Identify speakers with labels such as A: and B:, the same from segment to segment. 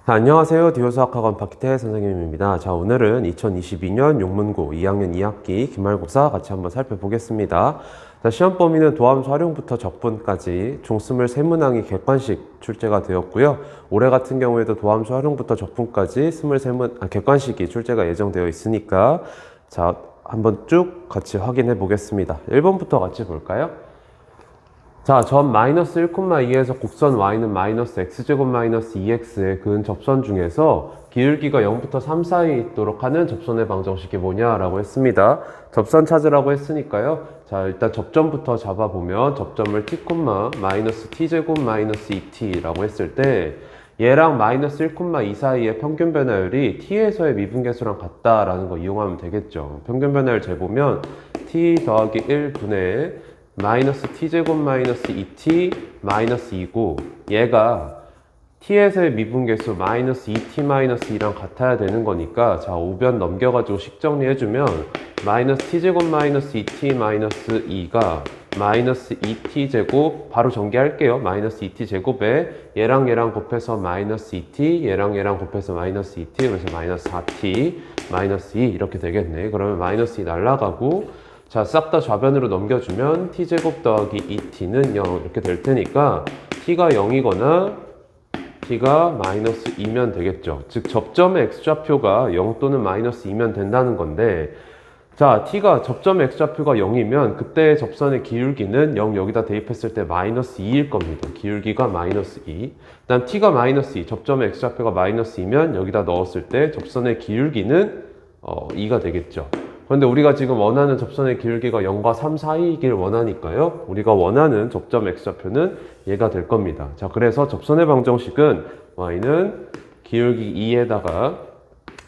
A: 자, 안녕하세요. 디오수학학원 박기태 선생님입니다. 자, 오늘은 2022년 용문고 2학년 2학기 기말고사 같이 한번 살펴보겠습니다. 자, 시험 범위는 도함수 활용부터 적분까지 총 23문항이 객관식 출제가 되었고요. 올해 같은 경우에도 도함수 활용부터 적분까지 객관식이 출제가 예정되어 있으니까 자, 한번 쭉 같이 확인해 보겠습니다. 1번부터 같이 볼까요? 자, 점 마이너스 1,2에서 곡선 y는 마이너스 x제곱 마이너스 2x에 그은 접선 중에서 기울기가 0부터 3 사이에 있도록 하는 접선의 방정식이 뭐냐라고 했습니다. 접선 찾으라고 했으니까요. 자, 일단 접점부터 잡아보면 접점을 t, 마이너스 t제곱 마이너스 2t라고 했을 때 얘랑 마이너스 1,2 사이의 평균 변화율이 t에서의 미분계수랑 같다라는 거 이용하면 되겠죠. 평균 변화율 재보면 t 더하기 1분의 마이너스 t제곱 마이너스 2t 마이너스 2고 얘가 t에서의 미분계수 마이너스 2t 마이너스 2랑 같아야 되는 거니까 자, 오변 넘겨가지고 식 정리해주면 마이너스 t제곱 마이너스 2t 마이너스 2가 마이너스 2t 제곱 바로 전개할게요. 마이너스 2t 제곱에 얘랑 곱해서 마이너스 2t 얘랑 곱해서 마이너스 2t 그래서 마이너스 4t 마이너스 2 이렇게 되겠네. 그러면 마이너스 2 날라가고 자, 싹 다 좌변으로 넘겨주면 t제곱 더하기 2t는 0 이렇게 될 테니까 t가 0이거나 t가 마이너스 2면 되겠죠. 즉 접점의 x좌표가 0 또는 마이너스 2면 된다는 건데 자, t가 접점의 x좌표가 0이면 그때 접선의 기울기는 0 여기다 대입했을 때 마이너스 2일 겁니다. 기울기가 마이너스 2. 그다음 t가 마이너스 2, 접점의 x좌표가 마이너스 2면 여기다 넣었을 때 접선의 기울기는 2가 되겠죠. 그런데 우리가 지금 원하는 접선의 기울기가 0과 3 사이이길 원하니까요. 우리가 원하는 접점 x좌표는 얘가 될 겁니다. 자, 그래서 접선의 방정식은 y는 기울기 2에다가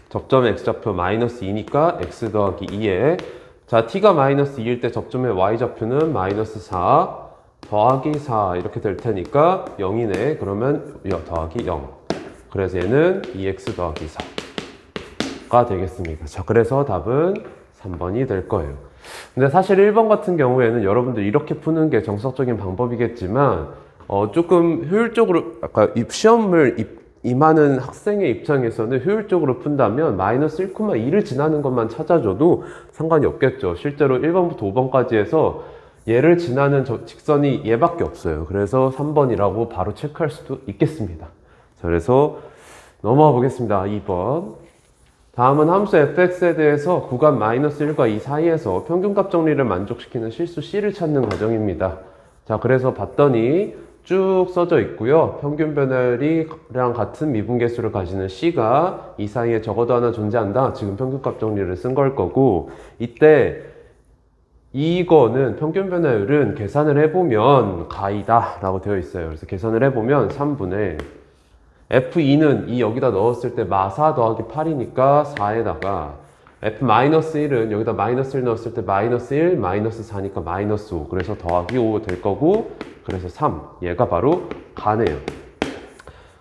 A: 접점의 x좌표 마이너스 2니까 x 더하기 2에 자, t가 마이너스 2일 때 접점의 y좌표는 마이너스 4 더하기 4 이렇게 될 테니까 0이네. 그러면 더하기 0. 그래서 얘는 2x 더하기 4가 되겠습니다. 자, 그래서 답은 3번이 될 거예요. 근데 사실 1번 같은 경우에는 여러분들 이렇게 푸는 게 정석적인 방법이겠지만 조금 효율적으로 아까 시험을 임하는 학생의 입장에서는 효율적으로 푼다면 마이너스 1,2를 지나는 것만 찾아줘도 상관이 없겠죠. 실제로 1번부터 5번까지 해서 얘를 지나는 직선이 얘밖에 없어요. 그래서 3번이라고 바로 체크할 수도 있겠습니다. 자, 그래서 넘어가 보겠습니다. 2번. 다음은 함수 fx에 대해서 구간 마이너스 1과 2 사이에서 평균값 정리를 만족시키는 실수 c를 찾는 과정입니다. 자, 그래서 봤더니 쭉 써져 있고요. 평균 변화율이랑 같은 미분계수를 가지는 c가 이 사이에 적어도 하나 존재한다. 지금 평균값 정리를 쓴 걸 거고 이때 이거는 평균 변화율은 계산을 해보면 가이다 라고 되어 있어요. 그래서 계산을 해보면 3분의 F2는 이 여기다 넣었을 때 마4 더하기 8이니까 4에다가 F-1은 여기다 마이너스 1 넣었을 때 마이너스 1, 마이너스 4니까 마이너스 5 그래서 더하기 5 될 거고 그래서 3 얘가 바로 가네요.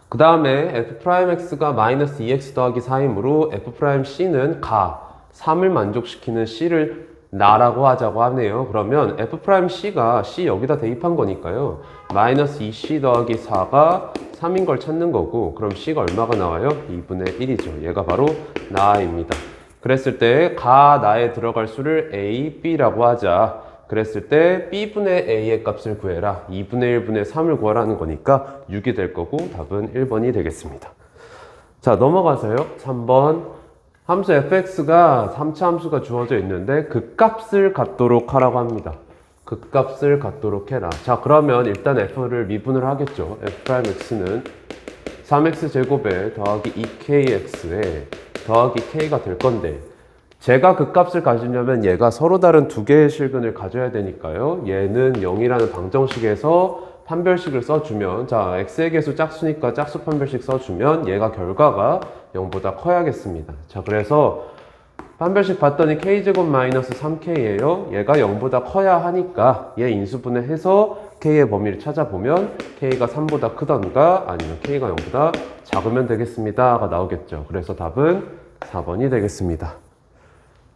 A: 그 다음에 F'X가 마이너스 2X 더하기 4이므로 F'C는 가 3을 만족시키는 C를 나라고 하자고 하네요. 그러면 F'C가 C 여기다 대입한 거니까요. 마이너스 2C 더하기 4가 3인 걸 찾는 거고 그럼 C가 얼마가 나와요? 2분의 1이죠. 얘가 바로 나입니다. 그랬을 때 가 나에 들어갈 수를 A, B라고 하자. 그랬을 때 B분의 A의 값을 구해라. 2분의 1분의 3을 구하라는 거니까 6이 될 거고 답은 1번이 되겠습니다. 자, 넘어가서요. 3번. 함수 fx가 3차 함수가 주어져 있는데 그 값을 갖도록 하라고 합니다. 그 값을 갖도록 해라. 자, 그러면 일단 f를 미분을 하겠죠. f'x는 3x 제곱에 더하기 2kx에 더하기 k가 될 건데 제가 그 값을 가지려면 얘가 서로 다른 두 개의 실근을 가져야 되니까요. 얘는 0이라는 방정식에서 판별식을 써주면 자, x의 개수 짝수니까 짝수 판별식 써주면 얘가 결과가 0보다 커야겠습니다. 자, 그래서 판별식 봤더니 k제곱 마이너스 3k예요. 얘가 0보다 커야 하니까 얘 인수분해 해서 k의 범위를 찾아보면 k가 3보다 크던가 아니면 k가 0보다 작으면 되겠습니다가 나오겠죠. 그래서 답은 4번이 되겠습니다.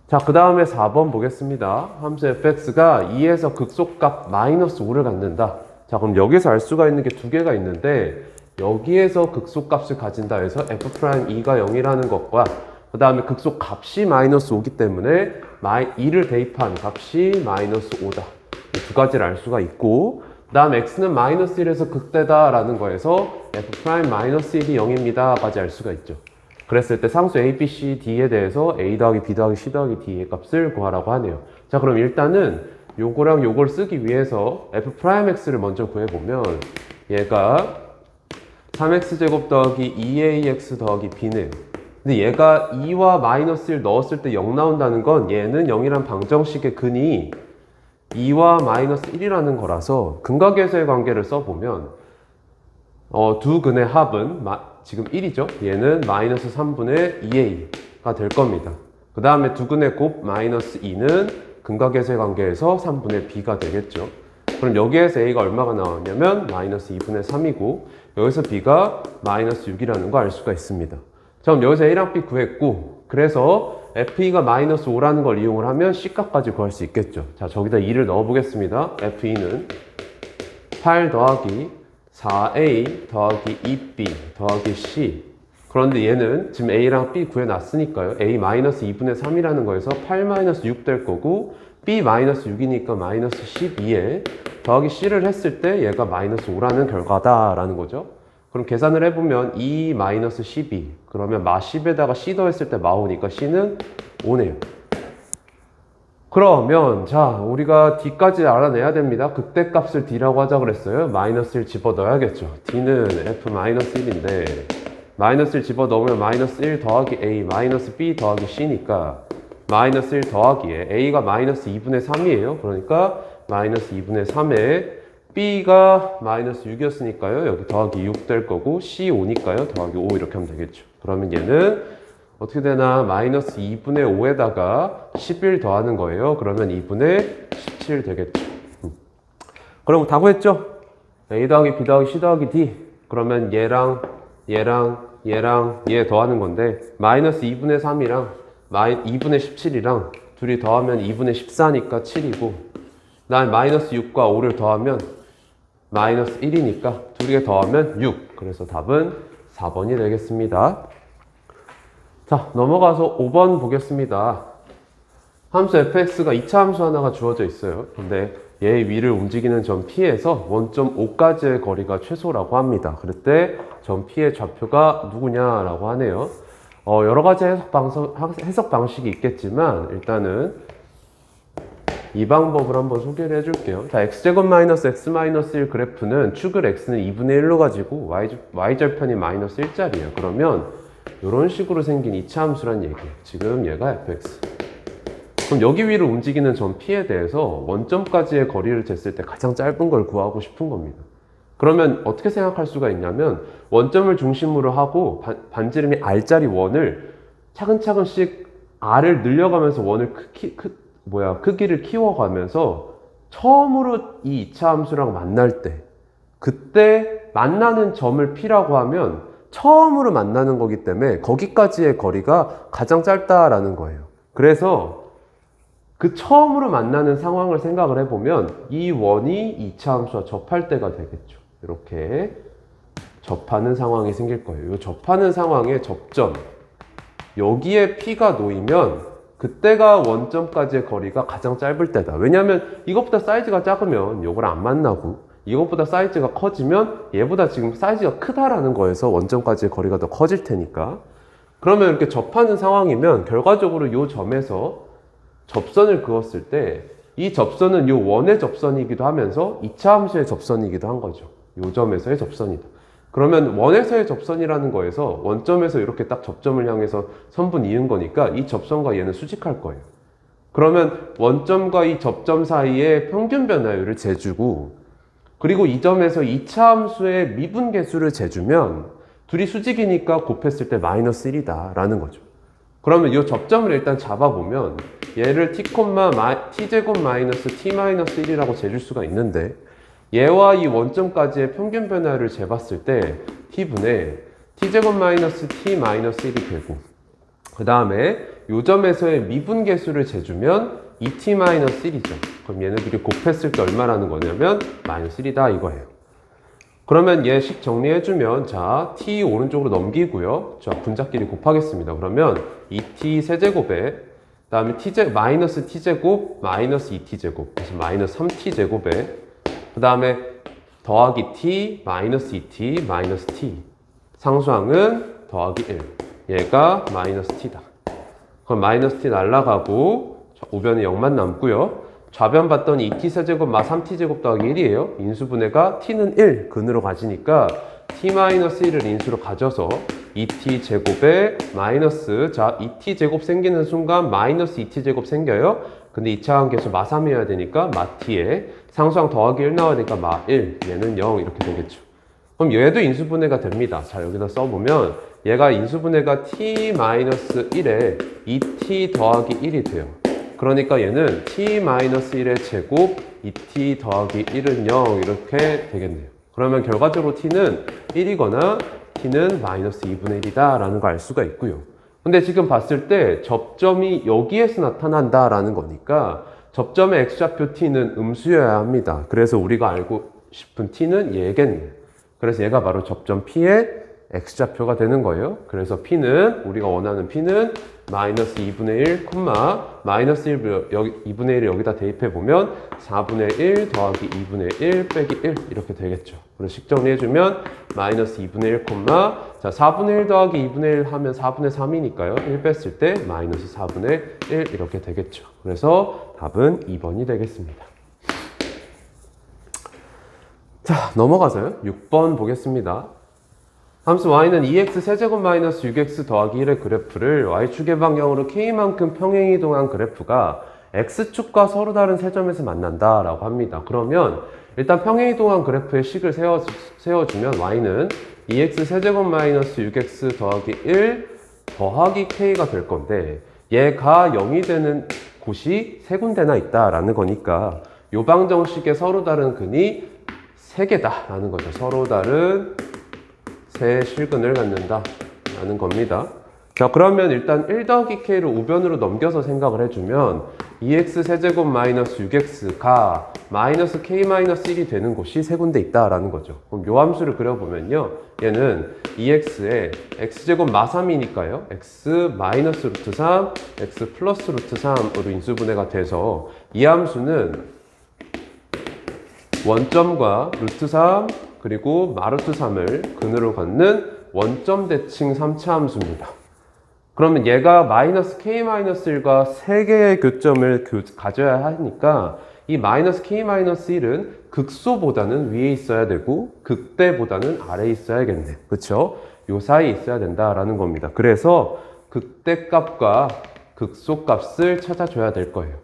A: 자, 그 다음에 4번 보겠습니다. 함수 fx가 2에서 극소값 마이너스 5를 갖는다. 자, 그럼 여기서 알 수가 있는 게 두 개가 있는데 여기에서 극소값을 가진다 해서 F'E가 0이라는 것과 그 다음에 극소값이 마이너스 5기 때문에 2를 대입한 값이 마이너스 5다. 이 두 가지를 알 수가 있고, 그 다음 x는 마이너스 1에서 극대다 라는 거에서 F'-1이 0입니다 까지 알 수가 있죠. 그랬을 때 상수 A, B, C, D에 대해서 A 더하기 B 더하기 C 더하기 D의 값을 구하라고 하네요. 자, 그럼 일단은 요거랑 요걸 쓰기 위해서 F'X를 먼저 구해보면 얘가 3x제곱 더하기 2ax 더하기 b네요. 근데 얘가 2와 마이너스 1 넣었을 때 0 나온다는 건 얘는 0이란 방정식의 근이 2와 마이너스 1이라는 거라서 근각에서의 관계를 써보면 두 근의 합은 지금 1이죠. 얘는 마이너스 3분의 2a가 될 겁니다. 그 다음에 두 근의 곱 마이너스 2는 근각에서의 관계에서 3분의 b가 되겠죠. 그럼 여기에서 a가 얼마가 나왔냐면 마이너스 2분의 3이고 여기서 b가 마이너스 6이라는 거 알 수가 있습니다. 자, 그럼 여기서 a랑 b 구했고 그래서 FE가 마이너스 5라는 걸 이용을 하면 C값까지 구할 수 있겠죠. 자, 저기다 2를 넣어 보겠습니다. FE는 8 더하기 4A 더하기 2B 더하기 C. 그런데 얘는 지금 A랑 B 구해놨으니까요. A 마이너스 2분의 3이라는 거에서 8 마이너스 6 될 거고 B 마이너스 6이니까 마이너스 12에 더하기 C를 했을 때 얘가 마이너스 5라는 결과다라는 거죠. 그럼 계산을 해보면 2 마이너스 12 그러면 마 10에다가 C 더했을 때 마 5니까 C는 5네요. 그러면 자 우리가 D까지 알아내야 됩니다. 극대값을 D라고 하자 그랬어요. 마이너스 1 집어넣어야겠죠. D는 F 마이너스 1인데 마이너스 1 집어넣으면 마이너스 1 더하기 A 마이너스 B 더하기 C니까 마이너스 1 더하기에 A가 마이너스 2분의 3이에요. 그러니까 마이너스 2분의 3에 B가 마이너스 6이었으니까요. 여기 더하기 6 될 거고 C 5니까요. 더하기 5 이렇게 하면 되겠죠. 그러면 얘는 어떻게 되나 마이너스 2분의 5에다가 11 더하는 거예요. 그러면 2분의 17 되겠죠. 그럼 다 구했죠? A 더하기 B 더하기 C 더하기 D 그러면 얘랑 얘 더하는 건데 마이너스 2분의 3이랑 2분의 17이랑 둘이 더하면 2분의 14니까 7이고 그 다음에 마이너스 6과 5를 더하면 마이너스 1이니까 둘이 더하면 6. 그래서 답은 4번이 되겠습니다. 자, 넘어가서 5번 보겠습니다. 함수 fx가 2차 함수 하나가 주어져 있어요. 근데 얘의 위를 움직이는 점 P에서 원점 O까지의 거리가 최소라고 합니다. 그럴 때 점 P의 좌표가 누구냐라고 하네요. 여러 가지 해석 방식이 있겠지만 일단은 이 방법을 한번 소개를 해줄게요. 자, x제곱 마이너스 x 마이너스 1 그래프는 축을 x는 2분의 1로 가지고 y절편이 마이너스 1짜리예요. 그러면 이런 식으로 생긴 2차 함수란 얘기예요. 지금 얘가 fx. 그럼 여기 위로 움직이는 점 P에 대해서 원점까지의 거리를 쟀을 때 가장 짧은 걸 구하고 싶은 겁니다. 그러면 어떻게 생각할 수가 있냐면 원점을 중심으로 하고 반지름이 R짜리 원을 차근차근씩 R을 늘려가면서 원을 크기를 키워가면서 처음으로 이 2차 함수랑 만날 때 그때 만나는 점을 P라고 하면 처음으로 만나는 거기 때문에 거기까지의 거리가 가장 짧다라는 거예요. 그래서 그 처음으로 만나는 상황을 생각을 해보면 이 원이 2차 함수와 접할 때가 되겠죠. 이렇게 접하는 상황이 생길 거예요. 이 접하는 상황의 접점 여기에 P가 놓이면 그때가 원점까지의 거리가 가장 짧을 때다. 왜냐하면 이것보다 사이즈가 작으면 이걸 안 만나고 이것보다 사이즈가 커지면 얘보다 지금 사이즈가 크다라는 거에서 원점까지의 거리가 더 커질 테니까 그러면 이렇게 접하는 상황이면 결과적으로 이 점에서 접선을 그었을 때 이 접선은 이 원의 접선이기도 하면서 2차 함수의 접선이기도 한 거죠. 이 점에서의 접선이다. 그러면 원에서의 접선이라는 거에서 원점에서 이렇게 딱 접점을 향해서 선분 이은 거니까 이 접선과 얘는 수직할 거예요. 그러면 원점과 이 접점 사이에 평균 변화율을 재주고 그리고 이 점에서 2차 함수의 미분계수를 재주면 둘이 수직이니까 곱했을 때 마이너스 1이다 라는 거죠. 그러면 이 접점을 일단 잡아보면 얘를 t제곱 마이너스 t 마이너스 1이라고 재줄 수가 있는데 얘와 이 원점까지의 평균 변화를 재봤을 때 t분의 t제곱 마이너스 t 마이너스 1이 되고 그 다음에 이 점에서의 미분계수를 재주면 2t 마이너스 1이죠. 그럼 얘네들이 곱했을 때 얼마라는 거냐면 마이너스 1이다 이거예요. 그러면 얘식 정리해주면, 자, t 오른쪽으로 넘기고요. 자, 분자끼리 곱하겠습니다. 그러면 2t 세제곱에, 그 다음에 마이너스 t제곱, 마이너스 2t제곱, 그래서 마이너스 3t제곱에, 그 다음에 더하기 t, 마이너스 2t, 마이너스 t. 상수항은 더하기 1. 얘가 마이너스 t다. 그럼 마이너스 t 날라가고, 우변에 0만 남고요. 좌변 봤더니 2t 세제곱 마 3t 제곱 더하기 1이에요. 인수분해가 t는 1 근으로 가지니까 t-1을 인수로 가져서 2t 제곱에 마이너스, 자 2t 제곱 생기는 순간 마이너스 2t 제곱 생겨요. 근데 2차 관계수 마 3이어야 되니까 마 t에 상수항 더하기 1 나와야 되니까 마 1, 얘는 0 이렇게 되겠죠. 그럼 얘도 인수분해가 됩니다. 자 여기다 써보면 얘가 인수분해가 t-1에 2t 더하기 1이 돼요. 그러니까 얘는 t-1의 제곱 2t 더하기 1은 0 이렇게 되겠네요. 그러면 결과적으로 t는 1이거나 t는 마이너스 2분의 1이다 라는 걸 알 수가 있고요. 근데 지금 봤을 때 접점이 여기에서 나타난다 라는 거니까 접점의 x좌표 t는 음수여야 합니다. 그래서 우리가 알고 싶은 t는 얘겠네요. 그래서 얘가 바로 접점 p의 x좌표가 되는 거예요. 그래서 p는, 우리가 원하는 p는 마이너스 2분의 1, 마이너스 2분의 1을 여기다 대입해보면 4분의 1 더하기 2분의 1 빼기 1 이렇게 되겠죠. 그래서 식 정리해주면 마이너스 2분의 1, 자 4분의 1 더하기 2분의 1 하면 4분의 3이니까요. 1 뺐을 때 마이너스 4분의 1 이렇게 되겠죠. 그래서 답은 2번이 되겠습니다. 자, 넘어가서요. 6번 보겠습니다. 함수 y는 2x 세제곱 마이너스 6x 더하기 1의 그래프를 y축의 방향으로 k만큼 평행이동한 그래프가 x축과 서로 다른 세 점에서 만난다 라고 합니다. 그러면 일단 평행이동한 그래프의 식을 세워주면 y는 2x 세제곱 마이너스 6x 더하기 1 더하기 k가 될 건데 얘가 0이 되는 곳이 세 군데나 있다라는 거니까 요 방정식의 서로 다른 근이 3개다 라는 거죠. 서로 다른 세 실근을 갖는다 라는 겁니다. 자, 그러면 일단 1 더하기 k를 우변으로 넘겨서 생각을 해주면 2x 세제곱 마이너스 6x가 마이너스 k 마이너스 1이 되는 곳이 세 군데 있다라는 거죠. 그럼 요 함수를 그려보면요. 얘는 2x에 x제곱 마 3이니까요. x 마이너스 루트 3, x 플러스 루트 3으로 인수분해가 돼서 이 함수는 원점과 루트 3 그리고 마루트 3을 근으로 갖는 원점 대칭 3차 함수입니다. 그러면 얘가 마이너스 k-1과 3개의 교점을 가져야 하니까 이 마이너스 k-1은 극소보다는 위에 있어야 되고 극대보다는 아래에 있어야겠네. 그쵸? 요 사이에 있어야 된다라는 겁니다. 그래서 극대값과 극소값을 찾아줘야 될 거예요.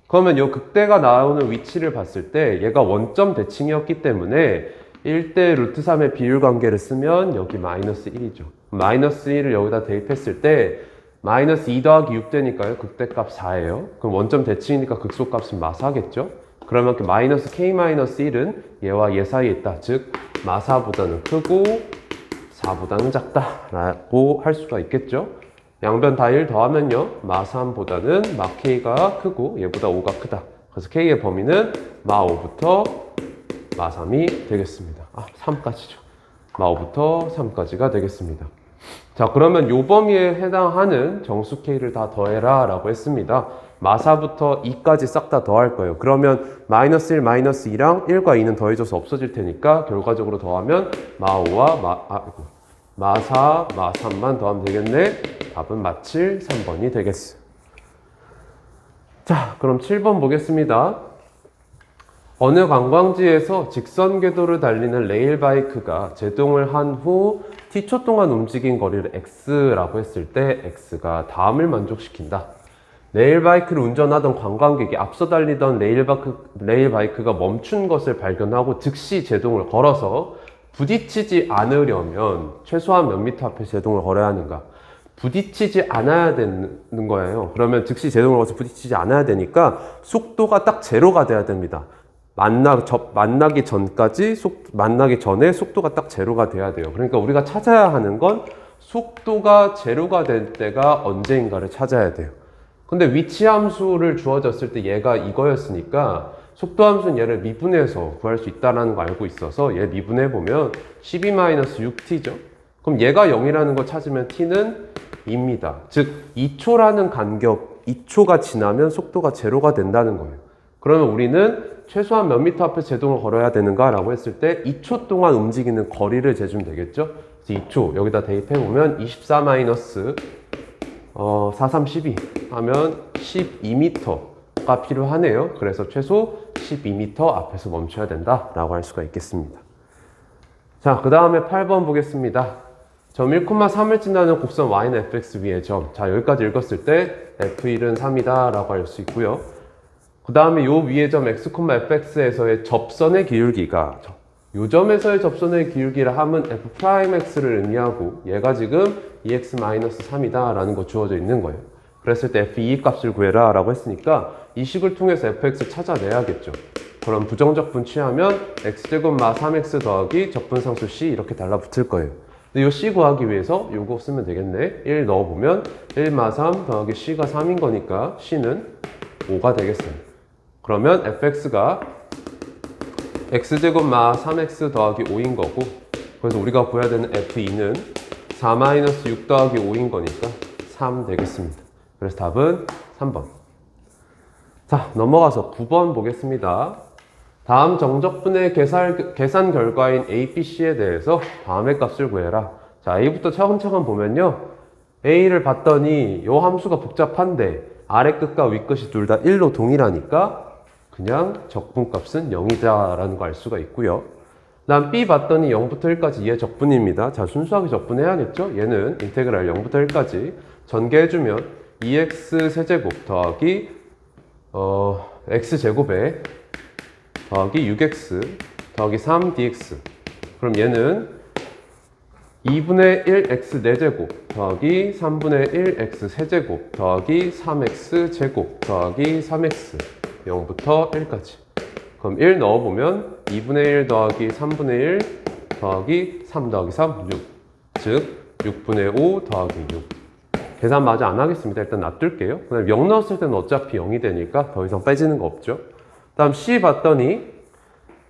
A: 그러면 요 극대가 나오는 위치를 봤을 때 얘가 원점 대칭이었기 때문에 1대 루트 3의 비율 관계를 쓰면 여기 마이너스 1이죠. 마이너스 1을 여기다 대입했을 때 마이너스 2 더하기 6 되니까요. 극대값 4예요. 그럼 원점 대칭이니까 극소값은 마사겠죠. 그러면 그 마이너스 k-1은 얘와 얘 사이에 있다. 즉 마사보다는 크고 4보다는 작다라고 할 수가 있겠죠. 양변 다 1 더하면요. 마3보다는 마-k가 크고 얘보다 5가 크다. 그래서 k의 범위는 마5부터 마3이 되겠습니다. 3까지죠. 마5부터 3까지가 되겠습니다. 자, 그러면 요 범위에 해당하는 정수 k를 다 더해라 라고 했습니다. 마4부터 2까지 싹 다 더할 거예요. 그러면 마이너스 1, 마이너스 2랑 1과 2는 더해져서 없어질 테니까 결과적으로 더하면 마5와 마4, 마3만 더하면 되겠네. 답은 마7, 3번이 되겠어요. 자, 그럼 7번 보겠습니다. 어느 관광지에서 직선 궤도를 달리는 레일바이크가 제동을 한 후 t초 동안 움직인 거리를 x라고 했을 때 x가 다음을 만족시킨다. 레일바이크를 운전하던 관광객이 앞서 달리던 레일바이크가 멈춘 것을 발견하고 즉시 제동을 걸어서 부딪히지 않으려면 최소한 몇 미터 앞에 제동을 걸어야 하는가? 부딪히지 않아야 되는 거예요. 그러면 즉시 제동을 걸어서 부딪히지 않아야 되니까 속도가 딱 제로가 돼야 됩니다. 만나기 전에 속도가 딱 제로가 돼야 돼요. 그러니까 우리가 찾아야 하는 건 속도가 제로가 될 때가 언제인가를 찾아야 돼요. 근데 위치 함수를 주어졌을 때 얘가 이거였으니까 속도함수는 얘를 미분해서 구할 수 있다는 거 알고 있어서 얘 미분해보면 12-6t죠. 그럼 얘가 0이라는 거 찾으면 t는 2입니다. 즉 2초라는 간격, 2초가 지나면 속도가 제로가 된다는 거예요. 그러면 우리는 최소한 몇 미터 앞에 제동을 걸어야 되는가 라고 했을 때 2초 동안 움직이는 거리를 재주면 되겠죠. 그래서 2초 여기다 대입해보면 24-432 하면 12m가 필요하네요. 그래서 최소 12m 앞에서 멈춰야 된다 라고 할 수가 있겠습니다. 자, 그 다음에 8번 보겠습니다. 점 1,3을 지나는 곡선 y는 fx 위의 점. 자, 여기까지 읽었을 때 f1은 3이다 라고 할 수 있고요. 그 다음에 요 위의 점 x, fx에서의 접선의 기울기가 요 점에서의 접선의 기울기를 하면 f'x를 의미하고 얘가 지금 2x-3이다 라는 거 주어져 있는 거예요. 그랬을 때 f2 값을 구해라 라고 했으니까 이 식을 통해서 fx 찾아내야겠죠. 그럼 부정적분 취하면 x제곱 마 3x 더하기 적분상수 c 이렇게 달라붙을 거예요. 근데 이 c 구하기 위해서 요거 쓰면 되겠네. 1 넣어보면 1 마 3 더하기 c가 3인 거니까 c는 5가 되겠어요. 그러면 fx가 x제곱 마 3x 더하기 5인 거고, 그래서 우리가 구해야 되는 f2는 4-6 더하기 5인 거니까 3 되겠습니다. 그래서 답은 3번. 자, 넘어가서 9번 보겠습니다. 다음 정적분의 계산 결과인 A, B, C에 대해서 다음의 값을 구해라. 자, A부터 차근차근 보면요. A를 봤더니 이 함수가 복잡한데 아래 끝과 위 끝이 둘 다 1로 동일하니까 그냥 적분값은 0이다 라는 거 알 수가 있고요. 다음 B 봤더니 0부터 1까지 얘 적분입니다. 자, 순수하게 적분해야겠죠? 얘는 인테그랄 0부터 1까지 전개해주면 2x 세제곱 더하기 x제곱에 더하기 6x 더하기 3dx. 그럼 얘는 2분의 1x 4제곱 더하기 3분의 1x 세제곱 더하기 3x 제곱 더하기 3x 0부터 1까지. 그럼 1 넣어보면 2분의 1 더하기 3분의 1 더하기 3 더하기 3, 6. 즉 6분의 5 더하기 6. 계산 마저 안 하겠습니다. 일단 놔둘게요. 그다음 0 넣었을 때는 어차피 0이 되니까 더 이상 빼지는 거 없죠. 다음 C 봤더니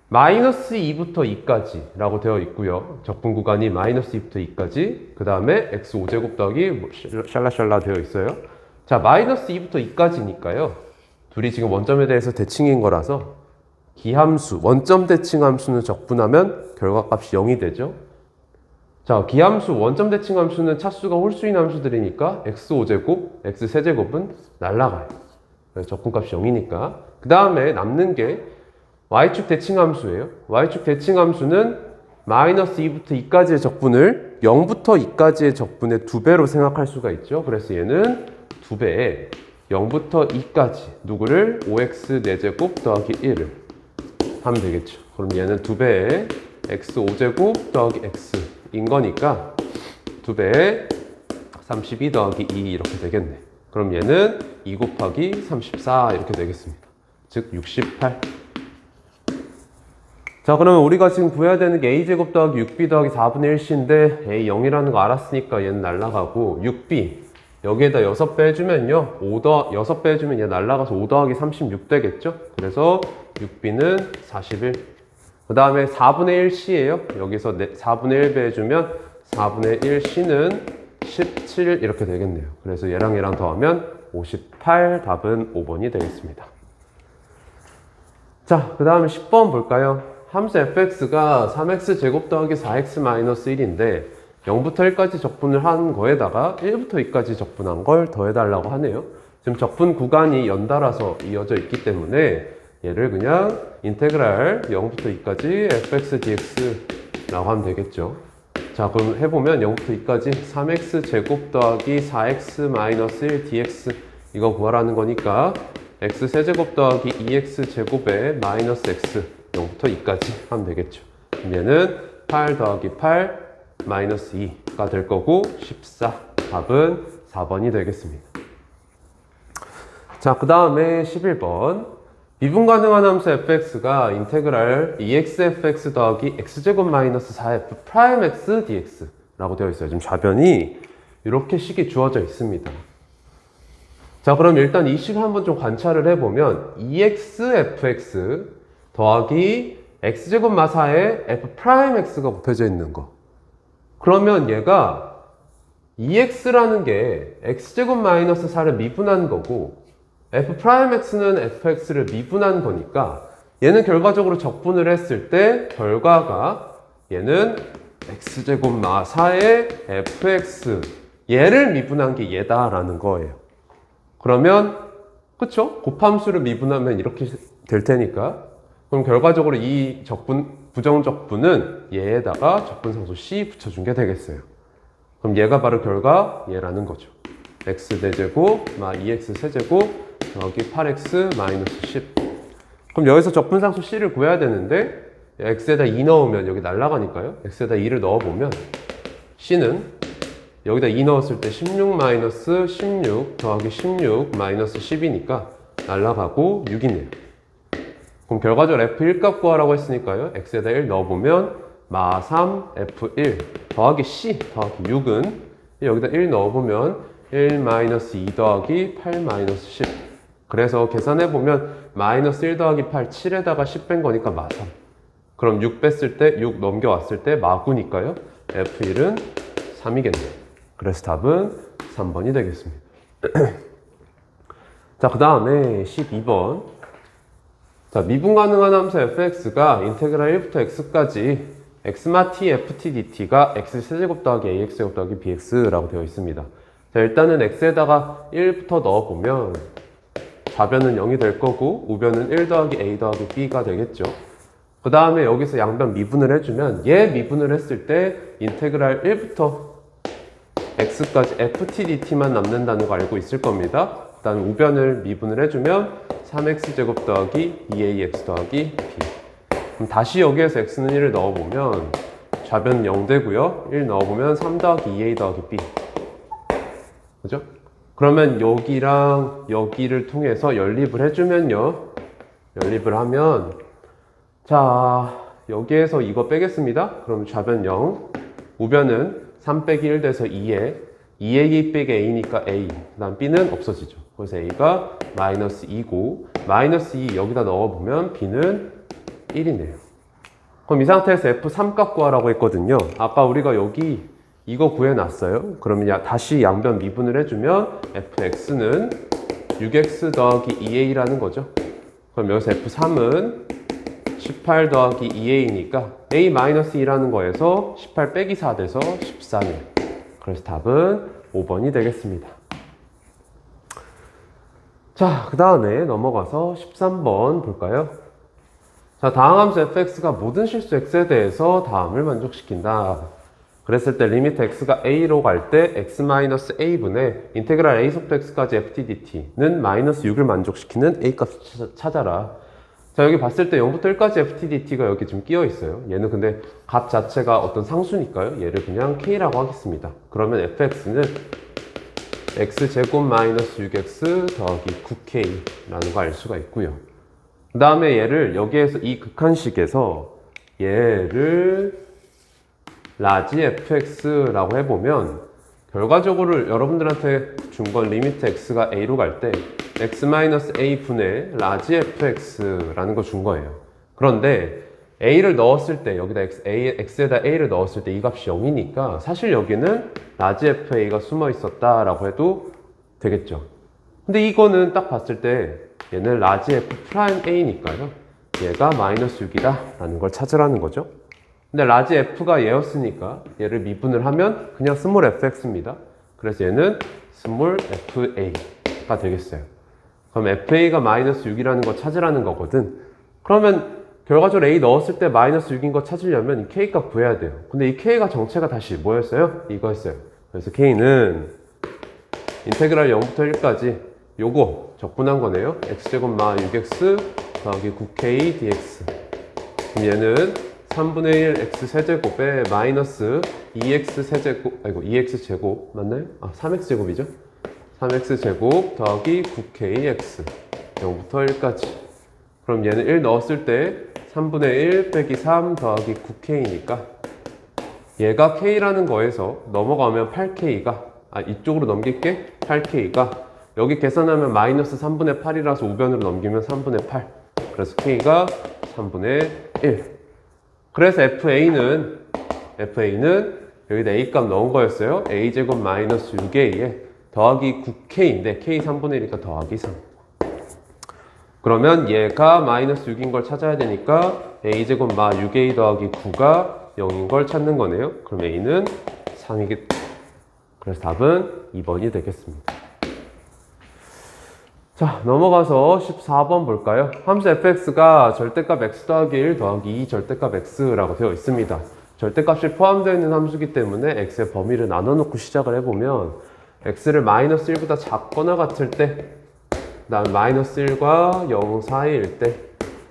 A: 마이너스 2부터 2까지 라고 되어 있고요. 적분 구간이 마이너스 2부터 2까지. 그 다음에 x 5제곱 더하기 샬라샬라 되어 있어요. 자, 마이너스 2부터 2까지니까요. 둘이 지금 원점에 대해서 대칭인 거라서 기함수, 원점 대칭 함수는 적분하면 결과값이 0이 되죠. 자, 기함수, 원점 대칭 함수는 차수가 홀수인 함수들이니까 x5제곱, x세제곱은 날라가요. 그래서 적분값이 0이니까. 그 다음에 남는 게 y축 대칭 함수예요. y축 대칭 함수는 마이너스 2부터 2까지의 적분을 0부터 2까지의 적분의 2배로 생각할 수가 있죠. 그래서 얘는 2배에 0부터 2까지 누구를 5x 4제곱 더하기 1을 하면 되겠죠. 그럼 얘는 2배에 x 5제곱 더하기 x인 거니까 2배에 32 더하기 2 이렇게 되겠네. 그럼 얘는 2 곱하기 34 이렇게 되겠습니다. 즉 68. 자, 그러면 우리가 지금 구해야 되는 게 a제곱 더하기 6b 더하기 4분의 1c인데 a 0이라는 거 알았으니까 얘는 날라가고 6b 여기에다 6 빼주면요 6 빼주면 얘 날라가서 5 더하기 36 되겠죠? 그래서 6b는 41. 그 다음에 4분의 1c예요. 여기서 4분의 1 빼주면 4분의 1c는 17 이렇게 되겠네요. 그래서 얘랑 더하면 58. 답은 5번이 되겠습니다. 자, 그 다음에 10번 볼까요? 함수 fx가 3x 제곱 더하기 4x 마이너스 1인데 0부터 1까지 적분을 한 거에다가 1부터 2까지 적분한 걸 더해달라고 하네요. 지금 적분 구간이 연달아서 이어져 있기 때문에 얘를 그냥 인테그랄 0부터 2까지 fx dx라고 하면 되겠죠. 자, 그럼 해보면 0부터 2까지 3x 제곱 더하기 4x 마이너스 1 dx 이거 구하라는 거니까 x 세제곱 더하기 2x 제곱에 마이너스 x 0부터 2까지 하면 되겠죠. 그럼 얘는 8 더하기 8 마이너스 2가 될 거고 14. 답은 4번이 되겠습니다. 자, 그 다음에 11번. 미분 가능한 함수 fx가 인테그랄 2xfx 더하기 x제곱 마이너스 4f 프라임 x dx라고 되어 있어요. 지금 좌변이 이렇게 식이 주어져 있습니다. 자, 그럼 일단 이 식 한번 좀 관찰을 해보면 2xfx 더하기 x제곱 마사에 f'x가 곱해져 있는 거. 그러면 얘가 2x라는 게 x제곱 마이너스 4를 미분한 거고 f'x는 fx를 미분한 거니까 얘는 결과적으로 적분을 했을 때 결과가 얘는 x제곱 마사의 fx 얘를 미분한 게 얘다라는 거예요. 그러면 그쵸? 곱함수를 미분하면 이렇게 될 테니까 그럼 결과적으로 이 적분, 부정적분은 얘에다가 적분상수 C 붙여준 게 되겠어요. 그럼 얘가 바로 결과 얘라는 거죠. x대제곱 마 2x 세제곱 더하기 8x 마이너스 10. 그럼 여기서 적분상수 C를 구해야 되는데 x에다 2 넣으면 여기 날아가니까요. x에다 2를 넣어보면 C는 여기다 2 넣었을 때 16 마이너스 16 더하기 16 마이너스 10이니까 날아가고 6이네요. 그럼 결과적으로 f1 값 구하라고 했으니까요. x에다 1 넣어보면 마 3 f1 더하기 c 더하기 6은 여기다 1 넣어보면 1 마이너스 2 더하기 8 마이너스 10. 그래서 계산해보면 마이너스 1 더하기 8 7에다가 10 뺀 거니까 마 3. 그럼 6 뺐을 때 6 넘겨왔을 때 마구니까요. f1은 3이겠네요. 그래서 답은 3번이 되겠습니다. 자, 그 다음에 12번. 자, 미분 가능한 함수 fx가 인테그랄 1부터 x까지 x마 t ft dt가 x세제곱 더하기 ax제곱 더하기 bx라고 되어 있습니다. 자, 일단은 x에다가 1부터 넣어보면 좌변은 0이 될 거고 우변은 1 더하기 a 더하기 b가 되겠죠. 그 다음에 여기서 양변 미분을 해주면 얘 미분을 했을 때 인테그랄 1부터 x까지 ftdt만 남는다는 거 알고 있을 겁니다. 일단 우변을 미분을 해주면 3x제곱 더하기 2ax 더하기 b. 그럼 다시 여기에서 x는 1을 넣어보면 좌변 0 되고요. 1 넣어보면 3 더하기 2a 더하기 b. 그죠? 그러면 여기랑 여기를 통해서 연립을 해주면요. 연립을 하면 자, 여기에서 이거 빼겠습니다. 그럼 좌변 0, 우변은 3 빼기 1 돼서 2에 2a 빼기 a니까 a, 그 다음 b는 없어지죠. 그래서 a가 마이너스 2고 마이너스 2 여기다 넣어보면 b는 1이네요. 그럼 이 상태에서 f3 값 구하라고 했거든요. 아까 우리가 여기 이거 구해놨어요. 그러면 다시 양변 미분을 해주면 fx는 6x 더하기 2a라는 거죠. 그럼 여기서 f3은 18 더하기 2a니까 a-2라는 거에서 18 빼기 4 돼서 14네요. 그래서 답은 5번이 되겠습니다. 자, 그 다음에 넘어가서 13번 볼까요? 자, 다항함수 fx가 모든 실수 x에 대해서 다음을 만족시킨다. 그랬을 때 리미트 x가 a로 갈 때 x-a분의 인테그랄 a 속도 x까지 ftdt는 마이너스 6을 만족시키는 a 값을 찾아라. 자, 여기 봤을 때 0부터 1까지 ftdt가 여기 좀 끼어 있어요. 얘는 근데 값 자체가 어떤 상수니까요. 얘를 그냥 k라고 하겠습니다. 그러면 fx는 x제곱 마이너스 6x 더하기 9k라는 거 알 수가 있고요. 그 다음에 얘를 여기에서 이 극한식에서 얘를 라지 fx라고 해보면 결과적으로 여러분들한테 준 건 리미트 x가 a로 갈 때 x-a 분의 라지 fx라는 거 준 거예요. 그런데 a를 넣었을 때 여기다 x에다 a를 넣었을 때 이 값이 0이니까 사실 여기는 라지 fa가 숨어 있었다라고 해도 되겠죠. 근데 이거는 딱 봤을 때 얘는 라지 f'a니까요. 얘가 마이너스 6이다 라는 걸 찾으라는 거죠. 근데 라지 f가 얘였으니까 얘를 미분을 하면 그냥 스몰 fx입니다. 그래서 얘는 스몰 fa가 되겠어요. 그럼 fa가 마이너스 6이라는 거 찾으라는 거거든. 그러면 결과적으로 a 넣었을 때 마이너스 6인 거 찾으려면 이 k 값 구해야 돼요. 근데 이 k가 정체가 다시 뭐였어요? 이거였어요. 그래서 k는 인테그랄 0부터 1까지 요거 적분한 거네요. x제곱 마 6x 더하기 9k dx. 그럼 얘는 3분의 1 x 세제곱에 마이너스 2x 세제곱, 아이고 2x 제곱 맞나요? 아 3x 제곱이죠? 3x 제곱 더하기 9kx 0부터 1까지. 그럼 얘는 1 넣었을 때 3분의 1 빼기 3 더하기 9k니까 얘가 k라는 거에서 넘어가면 8k가 이쪽으로 넘길게 8k가 여기 계산하면 마이너스 3분의 8이라서 우변으로 넘기면 3분의 8. 그래서 K가 3분의 1. 그래서 FA는 여기다 A값 넣은 거였어요. A제곱 마이너스 6A에 더하기 9K인데 K 3분의 1이니까 더하기 3. 그러면 얘가 마이너스 6인 걸 찾아야 되니까 A제곱 마 6A 더하기 9가 0인 걸 찾는 거네요. 그럼 A는 3이겠다. 그래서 답은 2번이 되겠습니다. 자, 넘어가서 14번 볼까요? 함수 fx가 절대값 x 더하기 1 더하기 2 절대값 x라고 되어 있습니다. 절대값이 포함되어 있는 함수이기 때문에 x의 범위를 나눠놓고 시작을 해보면 x를 마이너스 1보다 작거나 같을 때, 그 다음에 마이너스 1과 0 사이일 때,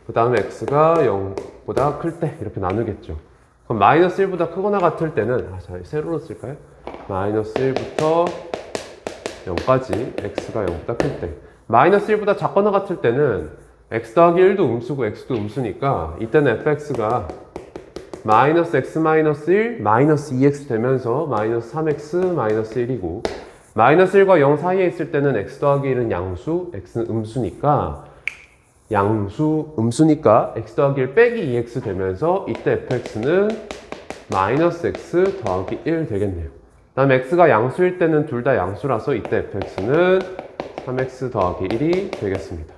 A: 그 다음에 x가 0보다 클 때 이렇게 나누겠죠. 그럼 마이너스 1보다 크거나 같을 때는 자, 세로로 쓸까요? 마이너스 1부터 0까지 x가 0보다 클 때, 마이너스 1보다 작거나 같을 때는 x 더하기 1도 음수고 x도 음수니까 이때는 fx가 마이너스 x 마이너스 1 마이너스 2x 되면서 마이너스 3x 마이너스 1이고, 마이너스 1과 0 사이에 있을 때는 x 더하기 1은 양수, x는 음수니까 x 더하기 1 빼기 2x 되면서 이때 fx는 마이너스 x 더하기 1 되겠네요. 그 다음에 x가 양수일 때는 둘 다 양수라서 이때 fx는 3x 더하기 1이 되겠습니다.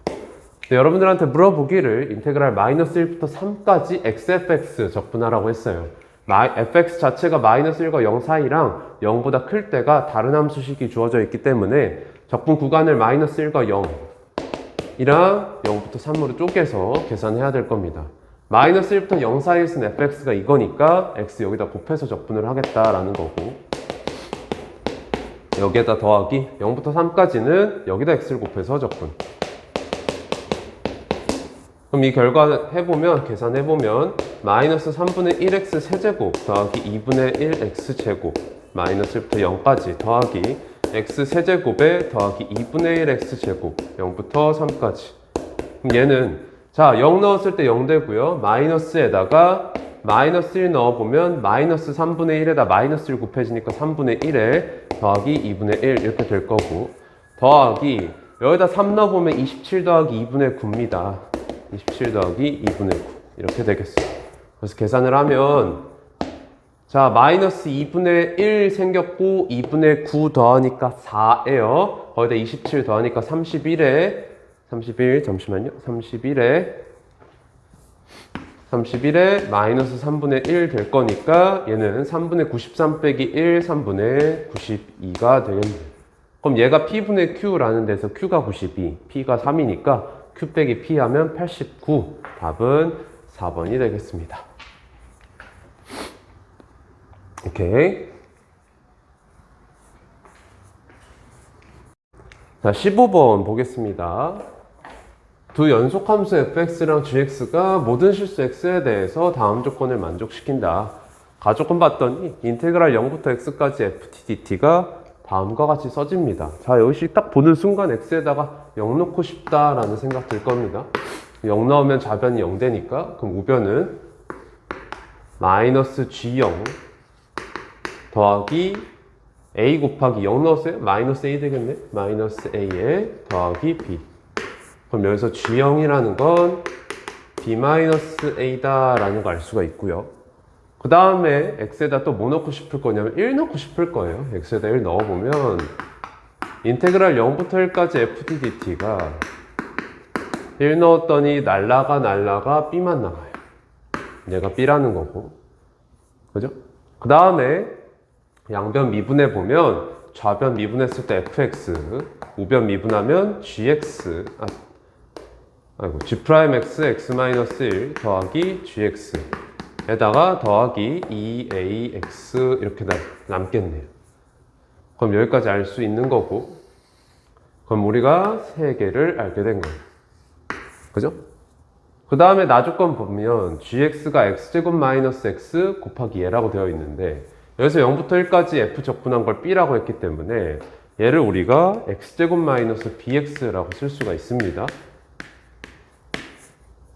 A: 여러분들한테 물어보기를 인테그랄 마이너스 1부터 3까지 xfx 적분하라고 했어요. fx 자체가 마이너스 1과 0 사이랑 0보다 클 때가 다른 함수식이 주어져 있기 때문에 적분 구간을 마이너스 1과 0이랑 0부터 3으로 쪼개서 계산해야 될 겁니다. 마이너스 1부터 0 사이에 있는 fx가 이거니까 x 여기다 곱해서 적분을 하겠다라는 거고, 여기에다 더하기 0부터 3까지는 여기다 x를 곱해서 적분. 그럼 이 결과 해보면, 계산해보면 마이너스 3분의 1x 세제곱 더하기 2분의 1x 제곱 마이너스 1부터 0까지 더하기 x 세제곱에 더하기 2분의 1x 제곱 0부터 3까지. 그럼 얘는 자 0 넣었을 때 0 되고요. 마이너스에다가 마이너스 1 넣어보면 마이너스 3분의 1에다 마이너스 1 곱해지니까 3분의 1에 더하기 2분의 1 이렇게 될 거고, 더하기 여기다 3 넣어보면 27 더하기 2분의 9입니다. 27 더하기 2분의 9 이렇게 되겠어요. 그래서 계산을 하면 자 마이너스 2분의 1 생겼고 2분의 9 더하니까 4예요. 거기다 27 더하니까 31에 31에 마이너스 3분의 1 될 거니까 얘는 3분의 93 빼기 1 3분의 92가 되겠네요. 그럼 얘가 P분의 Q라는 데서 Q가 92, P가 3이니까 Q 빼기 P 하면 89. 답은 4번이 되겠습니다. 오케이. 자, 15번 보겠습니다. 두 연속함수 fx랑 gx가 모든 실수 x에 대해서 다음 조건을 만족시킨다. 가조건 봤더니 인테그랄 0부터 x까지 ft dt가 다음과 같이 써집니다. 자, 여기 딱 보는 순간 x에다가 0 넣고 싶다라는 생각 들 겁니다. 0 넣으면 좌변이 0 되니까 그럼 우변은 마이너스 g0 더하기 a 곱하기 0 넣었어요? 마이너스 a 되겠네? 마이너스 a에 더하기 b. 그럼 여기서 g0이라는 건 b-a다 라는 걸 알 수가 있고요. 그 다음에 x에다 또 뭐 넣고 싶을 거냐면 1 넣고 싶을 거예요. x에다 1 넣어보면 인테그랄 0부터 1까지 ft dt가 1 넣었더니 날라가 b만 나가요. 얘가 b라는 거고, 그죠? 그 다음에 양변 미분해 보면 좌변 미분했을 때 fx, 우변 미분하면 gx, g'x x-1 더하기 gx 에다가 더하기 2ax 이렇게 남겠네요. 그럼 여기까지 알 수 있는 거고, 그럼 우리가 3개를 알게 된 거예요. 그죠? 그 다음에 나조건 보면 gx가 x제곱 마이너스 x 곱하기 얘라고 되어 있는데, 여기서 0부터 1까지 f 적분한 걸 b라고 했기 때문에 얘를 우리가 x제곱 마이너스 bx라고 쓸 수가 있습니다.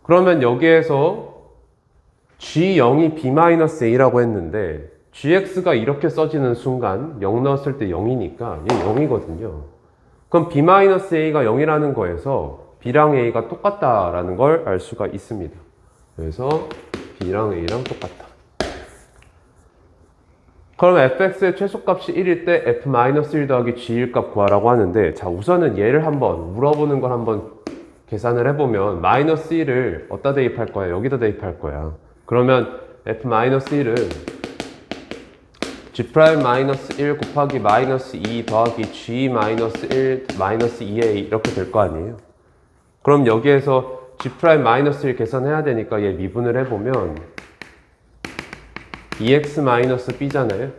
A: 그러면 여기에서 g0이 b-a라고 했는데 gx가 이렇게 써지는 순간 0 넣었을 때 0이니까 얘 0이거든요. 그럼 b-a가 0이라는 거에서 b랑 a가 똑같다라는 걸 알 수가 있습니다. 그래서 b랑 a랑 똑같다. 그럼 fx의 최소값이 1일 때 f-1 더하기 g1 값 구하라고 하는데, 자, 우선은 얘를 한번 물어보는 걸 한번 계산을 해보면 마이너스 1을 어디다 대입할 거야? 여기다 대입할 거야. 그러면 f-1은 g'-1 곱하기 마이너스 2 더하기 g-1 마이너스 2a 이렇게 될 거 아니에요. 그럼 여기에서 g'-1 계산해야 되니까 얘 미분을 해보면 2x-b잖아요.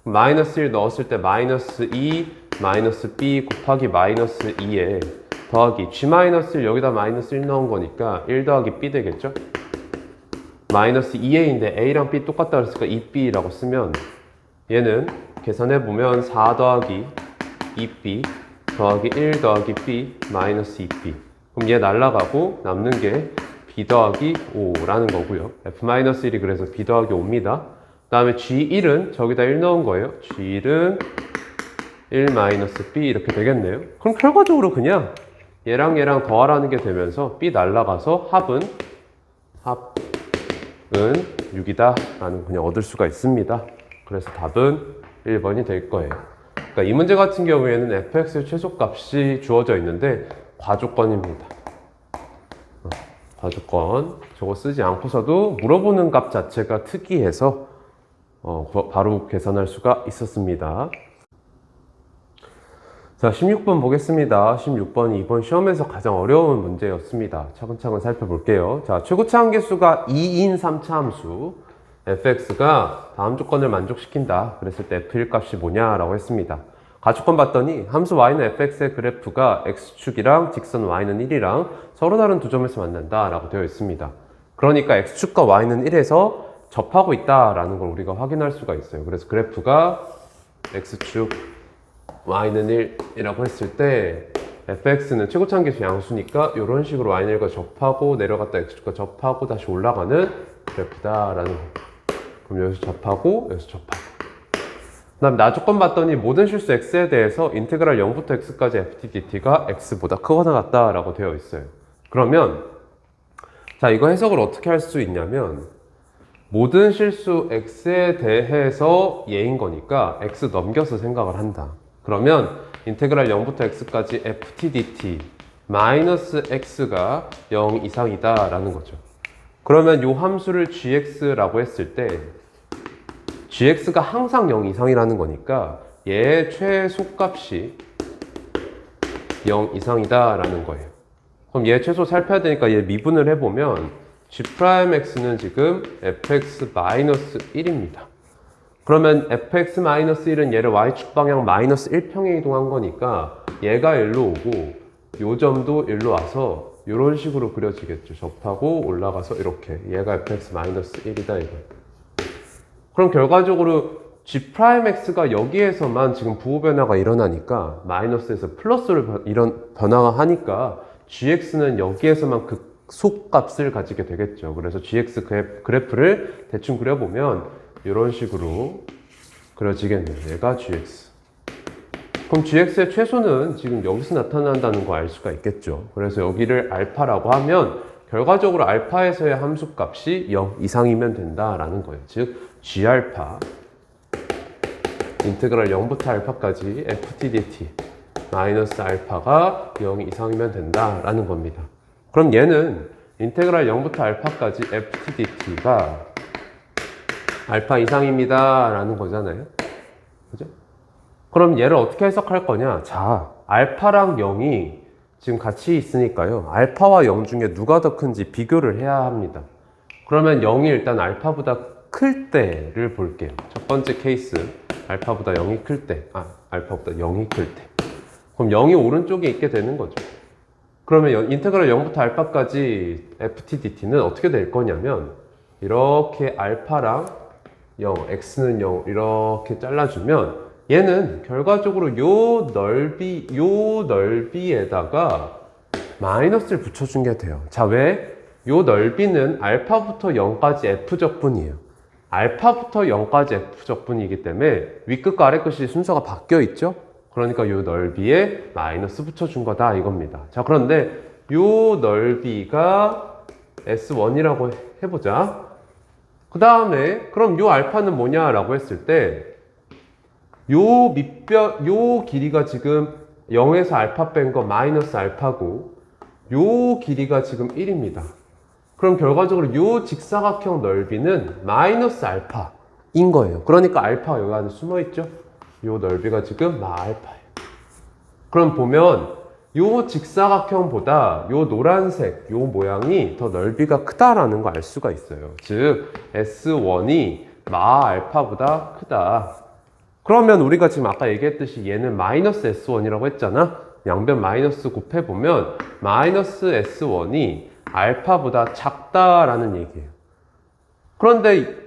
A: 마이너스 1 넣었을 때 마이너스 2 마이너스 b 곱하기 마이너스 2에 더하기 g-1 여기다 마이너스 1 넣은 거니까 1 더하기 b 되겠죠? 마이너스 2a인데 a랑 b 똑같다 그랬으니까 2b라고 쓰면 얘는 계산해보면 4 더하기 2b 더하기 1 더하기 b 마이너스 2b. 그럼 얘 날라가고 남는 게 b 더하기 5라는 거고요. f-1이 그래서 b 더하기 5입니다. 그 다음에 g1은 저기다 1 넣은 거예요. g1은 1 마이너스 b 이렇게 되겠네요. 그럼 결과적으로 그냥 얘랑 얘랑 더하라는 게 되면서 b 날라가서 합은 6이다 라는 그냥 얻을 수가 있습니다. 그래서 답은 1번이 될 거예요. 그러니까 이 문제 같은 경우에는 fx의 최소값이 주어져 있는데 과조건입니다. 과조건 저거 쓰지 않고서도 물어보는 값 자체가 특이해서 바로 계산할 수가 있었습니다. 자, 16번 보겠습니다. 16번이 이번 시험에서 가장 어려운 문제였습니다. 차근차근 살펴볼게요. 자, 최고차 함계수가 2인 3차 함수 fx가 다음 조건을 만족시킨다. 그랬을 때 f1 값이 뭐냐라고 했습니다. 가축권 봤더니 함수 y는 fx의 그래프가 x축이랑 직선 y는 1이랑 서로 다른 두 점에서 만난다 라고 되어 있습니다. 그러니까 x축과 y는 1에서 접하고 있다라는 걸 우리가 확인할 수가 있어요. 그래서 그래프가 x축 y는 1이라고 했을 때 fx는 최고차 함계수 양수니까 이런 식으로 y는 1과 접하고 내려갔다 x축과 접하고 다시 올라가는 그래프다라는 거. 그럼 여기서 접하고 여기서 접하고. 그 다음 나조건 봤더니 모든 실수 x에 대해서 인테그랄 0부터 x까지 ftdt가 x보다 크거나 같다라고 되어 있어요. 그러면 자, 이거 해석을 어떻게 할 수 있냐면 모든 실수 x에 대해서 얘인 거니까 x 넘겨서 생각을 한다. 그러면 인테그랄 0부터 x까지 ftdt 마이너스 x가 0 이상이다 라는 거죠. 그러면 이 함수를 gx라고 했을 때 gx가 항상 0 이상이라는 거니까 얘의 최소값이 0 이상이다 라는 거예요. 그럼 얘 최소 살펴야 되니까 얘 미분을 해보면 g'x는 지금 fx-1입니다. 그러면 fx-1은 얘를 y축 방향 마이너스 1평에 이동한 거니까 얘가 1로 오고 요 점도 1로 와서 이런 식으로 그려지겠죠. 접하고 올라가서 이렇게 얘가 fx-1이다 이거. 그럼 결과적으로 g'x가 여기에서만 지금 부호 변화가 일어나니까 마이너스에서 플러스로 이런 변화가 하니까 gx는 여기에서만 극소값을 가지게 되겠죠. 그래서 gx 그래프를 대충 그려보면 이런 식으로 그려지겠네요. 얘가 gx. 그럼 gx의 최소는 지금 여기서 나타난다는 거 알 수가 있겠죠. 그래서 여기를 알파라고 하면 결과적으로 알파에서의 함수값이 0 이상이면 된다라는 거예요. 즉 g알파 인테그랄 0부터 알파까지 ftdt 마이너스 알파가 0 이상이면 된다라는 겁니다. 그럼 얘는 인테그랄 0부터 알파까지 ftdt가 알파 이상입니다 라는 거잖아요. 그죠? 그럼 얘를 어떻게 해석할 거냐? 자, 알파랑 0이 지금 같이 있으니까요. 알파와 0 중에 누가 더 큰지 비교를 해야 합니다. 그러면 0이 일단 알파보다 클 때를 볼게요. 첫 번째 케이스, 알파보다 0이 클 때, 알파보다 0이 클 때. 그럼 0이 오른쪽에 있게 되는 거죠. 그러면 인테그랄 0부터 알파까지 ftdt는 어떻게 될 거냐면 이렇게 알파랑 0, x는 0 이렇게 잘라주면 얘는 결과적으로 요 넓이에다가 마이너스를 붙여준 게 돼요. 자, 왜? 요 넓이는 알파부터 0까지 f적분이에요. 알파부터 0까지 f적분이기 때문에 윗끝과 아래끝이 순서가 바뀌어 있죠? 그러니까 요 넓이에 마이너스 붙여준 거다 이겁니다. 자, 그런데 요 넓이가 S1이라고 해보자. 그 다음에 그럼 요 알파는 뭐냐라고 했을 때 요 길이가 지금 0에서 알파 뺀 거 마이너스 알파고 요 길이가 지금 1입니다. 그럼 결과적으로 요 직사각형 넓이는 마이너스 알파인 거예요. 그러니까 알파가 여기 안에 숨어있죠? 요 넓이가 지금 마알파예요. 그럼 보면 요 직사각형보다 요 노란색 요 모양이 더 넓이가 크다라는 거 알 수가 있어요. 즉 S1이 마알파보다 크다. 그러면 우리가 지금 아까 얘기했듯이 얘는 마이너스 S1이라고 했잖아. 양변 마이너스 곱해보면 마이너스 S1이 알파보다 작다라는 얘기예요. 그런데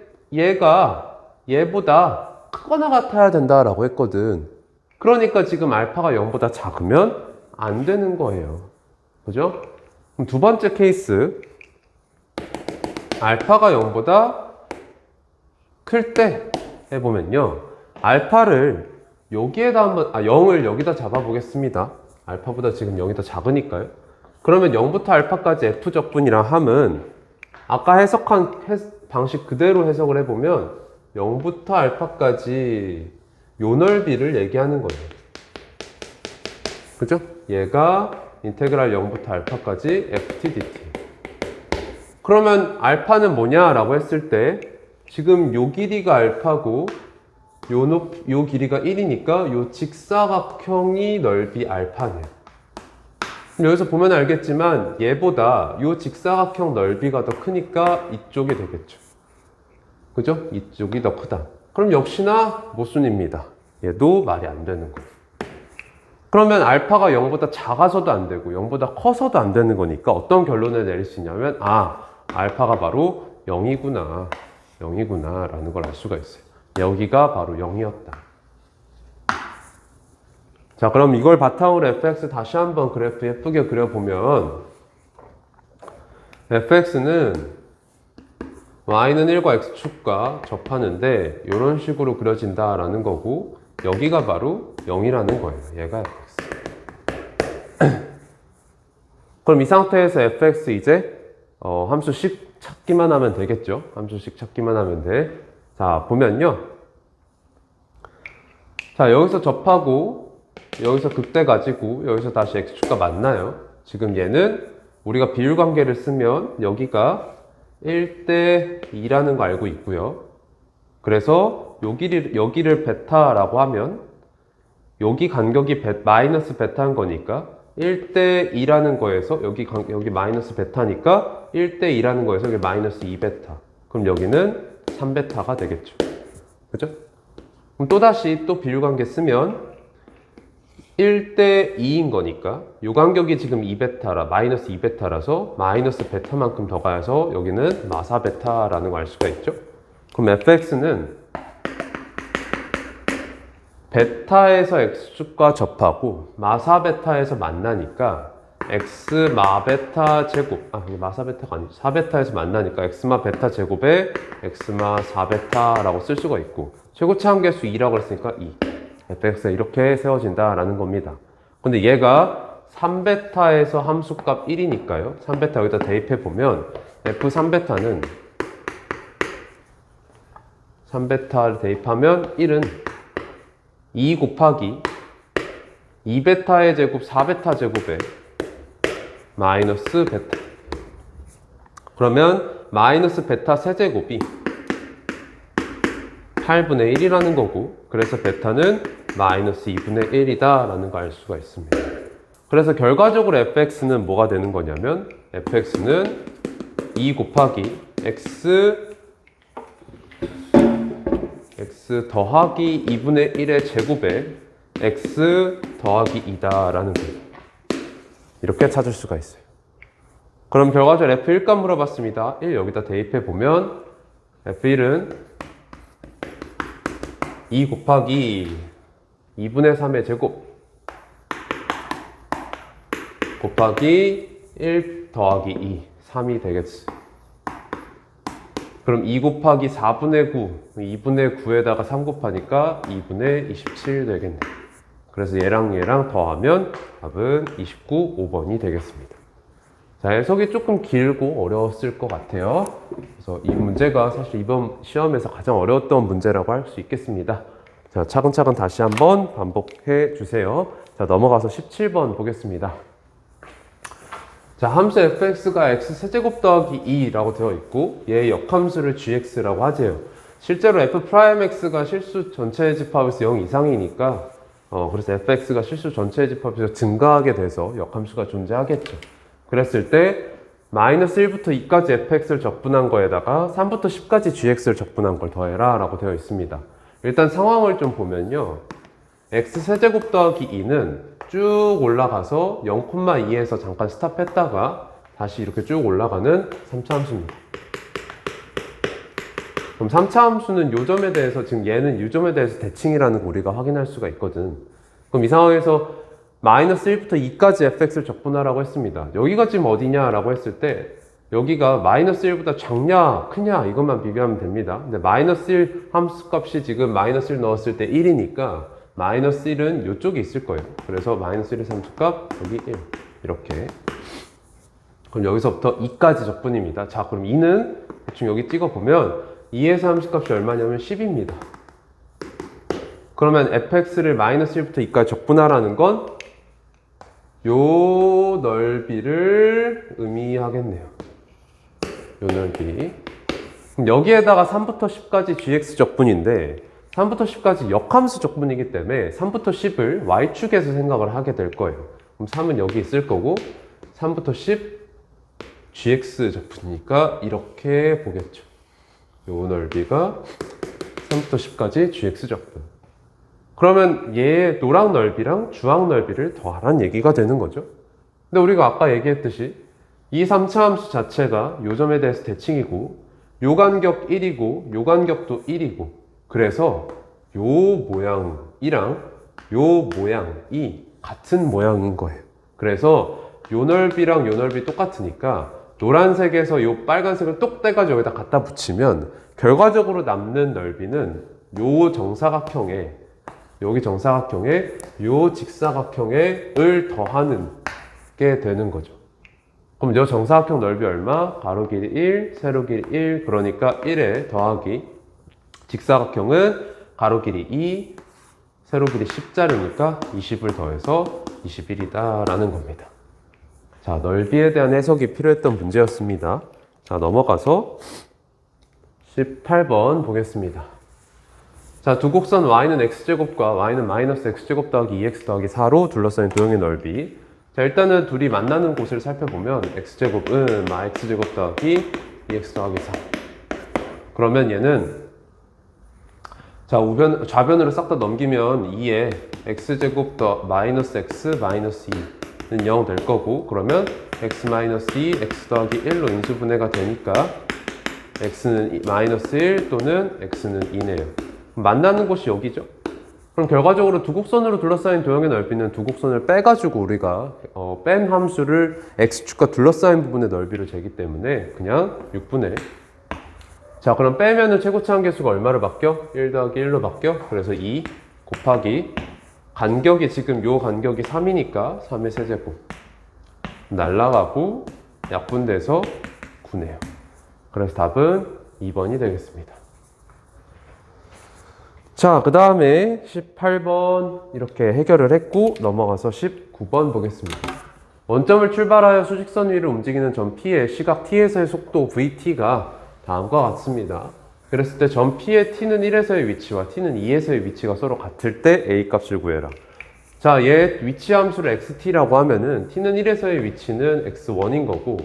A: 얘보다 크거나 같아야 된다라고 했거든. 그러니까 지금 알파가 0보다 작으면 안 되는 거예요. 그죠? 그럼 두 번째 케이스 알파가 0보다 클 때 해보면요. 알파를 여기에다 한번 0을 여기다 잡아 보겠습니다. 알파보다 지금 0이 더 작으니까요. 그러면 0부터 알파까지 F적분이라 함은 아까 해석한 방식 그대로 해석을 해보면 0부터 알파까지 요 넓이를 얘기하는 거예요. 그죠? 얘가 인테그랄 0부터 알파까지 ft dt. 그러면 알파는 뭐냐라고 했을 때 지금 요 길이가 알파고 요 길이가 1이니까 요 직사각형이 넓이 알파네요. 여기서 보면 알겠지만 얘보다 요 직사각형 넓이가 더 크니까 이쪽이 되겠죠. 그죠? 이쪽이 더 크다. 그럼 역시나 모순입니다. 얘도 말이 안 되는 거예요. 그러면 알파가 0보다 작아서도 안 되고 0보다 커서도 안 되는 거니까 어떤 결론을 내릴 수 있냐면 알파가 바로 0이구나 라는 걸 알 수가 있어요. 여기가 바로 0이었다. 자, 그럼 이걸 바탕으로 fx 다시 한번 그래프 예쁘게 그려보면 fx는 y는 1과 x축과 접하는데 이런 식으로 그려진다라는 거고 여기가 바로 0이라는 거예요. 얘가 fx. 그럼 이 상태에서 fx 이제 함수식 찾기만 하면 되겠죠. 함수식 찾기만 하면 돼. 자, 보면요. 자, 여기서 접하고 여기서 극대 가지고 여기서 다시 x축과 만나요. 지금 얘는 우리가 비율관계를 쓰면 여기가 1대 2라는 거 알고 있고요. 그래서 여기를 베타라고 하면 여기 간격이 마이너스 베타인 거니까 1대 2라는 거에서 여기 마이너스 베타니까 1대 2라는 거에서 여기 마이너스 2베타. 그럼 여기는 3베타가 되겠죠. 그죠? 그럼 또다시 또 비율관계 쓰면 1대 2인 거니까 요 간격이 지금 2베타라 마이너스 2베타라서 마이너스 베타만큼 더 가서 여기는 마사 베타라는 걸 알 수가 있죠. 그럼 fx는 베타에서 x축과 접하고 마사 베타에서 만나니까 x마 베타 제곱 이게 마사 베타가 아니죠. 4베타에서 만나니까 x마 베타 제곱에 x마 4베타라고 쓸 수가 있고 최고차 함계수 2라고 했으니까 2 fx가 이렇게 세워진다라는 겁니다. 근데 얘가 3베타에서 함수값 1이니까요. 3베타 여기다 대입해 보면 f3베타는 3베타를 대입하면 1은 2 곱하기 2베타의 제곱 4베타 제곱에 마이너스 베타. 그러면 마이너스 베타 세제곱이 8분의 1이라는 거고 그래서 베타는 마이너스 2분의 1이다 라는 거 알 수가 있습니다. 그래서 결과적으로 fx는 뭐가 되는 거냐면 fx는 2 곱하기 x 더하기 2분의 1의 제곱에 x 더하기 2다 라는 거예요. 이렇게 찾을 수가 있어요. 그럼 결과적으로 f1값 물어봤습니다. 1 여기다 대입해 보면 f1은 2 곱하기 2분의 3의 제곱 곱하기 1 더하기 2 3이 되겠어요. 그럼 2 곱하기 4분의 9 2분의 9에다가 3 곱하니까 2분의 27 되겠네. 그래서 얘랑 더하면 답은 29, 5번이 되겠습니다. 자, 해석이 조금 길고 어려웠을 것 같아요. 그래서 이 문제가 사실 이번 시험에서 가장 어려웠던 문제라고 할 수 있겠습니다. 자, 차근차근 다시 한번 반복해 주세요. 자, 넘어가서 17번 보겠습니다. 자, 함수 fx가 x세제곱 더하기 2라고 되어 있고 얘의 역함수를 gx라고 하재요. 실제로 f'x가 실수 전체의 집합에서 0 이상이니까 그래서 fx가 실수 전체의 집합에서 증가하게 돼서 역함수가 존재하겠죠. 그랬을 때 마이너스 1부터 2까지 fx를 적분한 거에다가 3부터 10까지 gx를 적분한 걸 더해라 라고 되어 있습니다. 일단 상황을 좀 보면요. x세제곱 더하기 2는 쭉 올라가서 0,2에서 잠깐 스탑했다가 다시 이렇게 쭉 올라가는 3차 함수입니다. 그럼 3차 함수는 요점에 대해서, 지금 얘는 요점에 대해서 대칭이라는 거 우리가 확인할 수가 있거든. 그럼 이 상황에서 마이너스 1부터 2까지 fx를 적분하라고 했습니다. 여기가 지금 어디냐라고 했을 때 여기가 마이너스 1보다 작냐 크냐 이것만 비교하면 됩니다. 근데 마이너스 1 함수값이 지금 마이너스 1 넣었을 때 1이니까 마이너스 1은 이쪽에 있을 거예요. 그래서 마이너스 1의 함수값 여기 1 이렇게. 그럼 여기서부터 2까지 적분입니다. 자, 그럼 2는 대충 여기 찍어보면 2에서 함수값이 얼마냐면 10입니다. 그러면 fx를 마이너스 1부터 2까지 적분하라는 건 요 넓이를 의미하겠네요. 요 넓이. 그럼 여기에다가 3부터 10까지 gx 적분인데 3부터 10까지 역함수 적분이기 때문에 3부터 10을 y축에서 생각을 하게 될 거예요. 그럼 3은 여기 있을 거고 3부터 10 gx 적분이니까 이렇게 보겠죠. 요 넓이가 3부터 10까지 gx 적분. 그러면 얘의 노랑 넓이랑 주황 넓이를 더하라는 얘기가 되는 거죠. 근데 우리가 아까 얘기했듯이 이 3차 함수 자체가 요 점에 대해서 대칭이고 요 간격 1이고 요 간격도 1이고 그래서 요 모양이랑 요 모양이 같은 모양인 거예요. 그래서 요 넓이랑 요 넓이 똑같으니까 노란색에서 요 빨간색을 똑 떼가지고 여기다 갖다 붙이면 결과적으로 남는 넓이는 요 정사각형에 여기 정사각형에 요 직사각형을 더하는 게 되는 거죠. 그럼 요 정사각형 넓이 얼마? 가로 길이 1, 세로 길이 1, 그러니까 1에 더하기 직사각형은 가로 길이 2, 세로 길이 10자르니까 20을 더해서 21이다 라는 겁니다. 자, 넓이에 대한 해석이 필요했던 문제였습니다. 자, 넘어가서 18번 보겠습니다. 자, 두 곡선 y는 x제곱과 y는 마이너스 x제곱 더하기 2x 더하기 4로 둘러싸인 도형의 넓이. 자, 일단은 둘이 만나는 곳을 살펴보면 x제곱은 x제곱 더하기 2x 더하기 4. 그러면 얘는 자, 좌변으로 싹 다 넘기면 2에 x제곱 더 마이너스 x 마이너스 2는 0 될 거고, 그러면 x 마이너스 2 x 더하기 1로 인수분해가 되니까 x는 마이너스 1 또는 x는 2네요. 만나는 곳이 여기죠. 그럼 결과적으로 두 곡선으로 둘러싸인 도형의 넓이는 두 곡선을 빼가지고 우리가 뺀 함수를 x축과 둘러싸인 부분의 넓이를 재기 때문에 그냥 6분의 자, 그럼 빼면은 최고차 한계수가 얼마로 바뀌어? 1 더하기 1로 바뀌어? 그래서 2 곱하기 간격이 지금 요 간격이 3이니까 3의 세제곱 날라가고 약분돼서 9네요. 그래서 답은 2번이 되겠습니다. 자, 그 다음에 18번 이렇게 해결을 했고 넘어가서 19번 보겠습니다. 원점을 출발하여 수직선 위를 움직이는 점 P의 시각 T에서의 속도 VT가 다음과 같습니다. 그랬을 때 점 P의 T는 1에서의 위치와 T는 2에서의 위치가 서로 같을 때 A 값을 구해라. 자, 얘 위치 함수를 XT라고 하면은 T는 1에서의 위치는 X1인 거고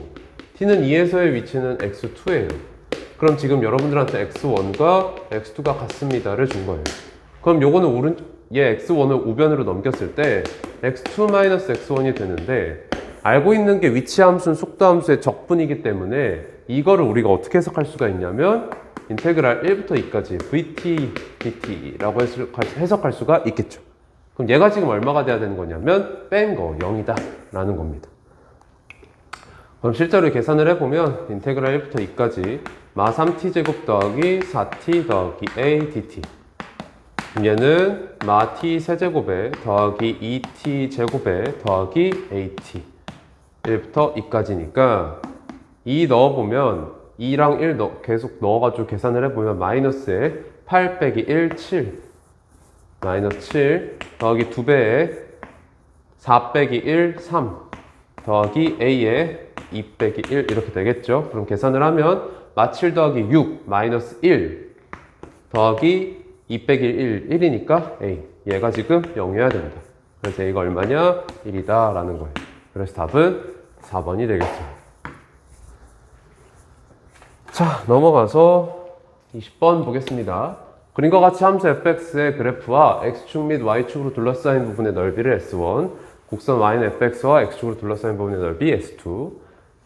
A: T는 2에서의 위치는 X2예요. 그럼 지금 여러분들한테 X1과 X2가 같습니다를 준 거예요. 그럼 요거는 얘 X1을 우변으로 넘겼을 때 X2-X1이 되는데 알고 있는 게 위치 함수는 속도 함수의 적분이기 때문에 이거를 우리가 어떻게 해석할 수가 있냐면 인테그랄 1부터 2까지 VT, DT라고 해석할 수가 있겠죠. 그럼 얘가 지금 얼마가 돼야 되는 거냐면 뺀 거 0이다 라는 겁니다. 그럼 실제로 계산을 해보면 인테그랄 1부터 2까지 마 3t제곱 더하기 4t 더하기 a dt 얘는 마 t 세제곱에 더하기 2t 제곱에 더하기 at 1부터 2까지니까 2 넣어보면 2랑 1 계속 넣어가지고 계산을 해보면 마이너스에 8 빼기 1, 7 마이너스 7 더하기 2배에 4 빼기 1, 3 더하기 a에 2 빼기 1 이렇게 되겠죠. 그럼 계산을 하면 마 7 더하기 6 마이너스 1 더하기 2 빼기 1, 1이니까 a 얘가 지금 0이어야 된다. 그래서 a가 얼마냐? 1이다 라는 거예요. 그래서 답은 4번이 되겠습니다. 자, 넘어가서 20번 보겠습니다. 그림과 같이 함수 fx의 그래프와 x축 및 y축으로 둘러싸인 부분의 넓이를 s1, 곡선 y는 fx와 x축으로 둘러싸인 부분의 넓이 s2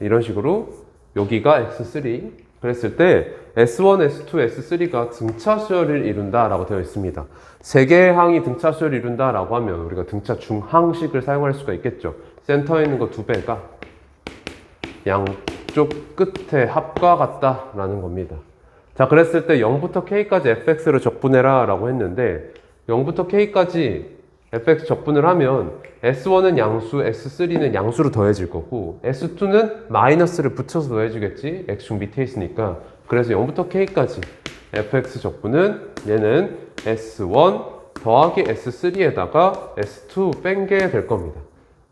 A: 이런 식으로 여기가 x3 그랬을 때 s1, s2, s3가 등차 수열을 이룬다 라고 되어 있습니다. 세 개의 항이 등차 수열을 이룬다 라고 하면 우리가 등차 중항식을 사용할 수가 있겠죠. 센터에 있는 거 두 배가 양쪽 끝에 합과 같다 라는 겁니다. 자, 그랬을 때 0부터 k까지 fx를 적분해라 라고 했는데 0부터 k까지 fx 적분을 하면 s1은 양수, s3는 양수로 더해질 거고 s2는 마이너스를 붙여서 더해주겠지. x축 밑에 있으니까. 그래서 0부터 k까지 fx 적분은 얘는 s1 더하기 s3에다가 s2 뺀 게 될 겁니다.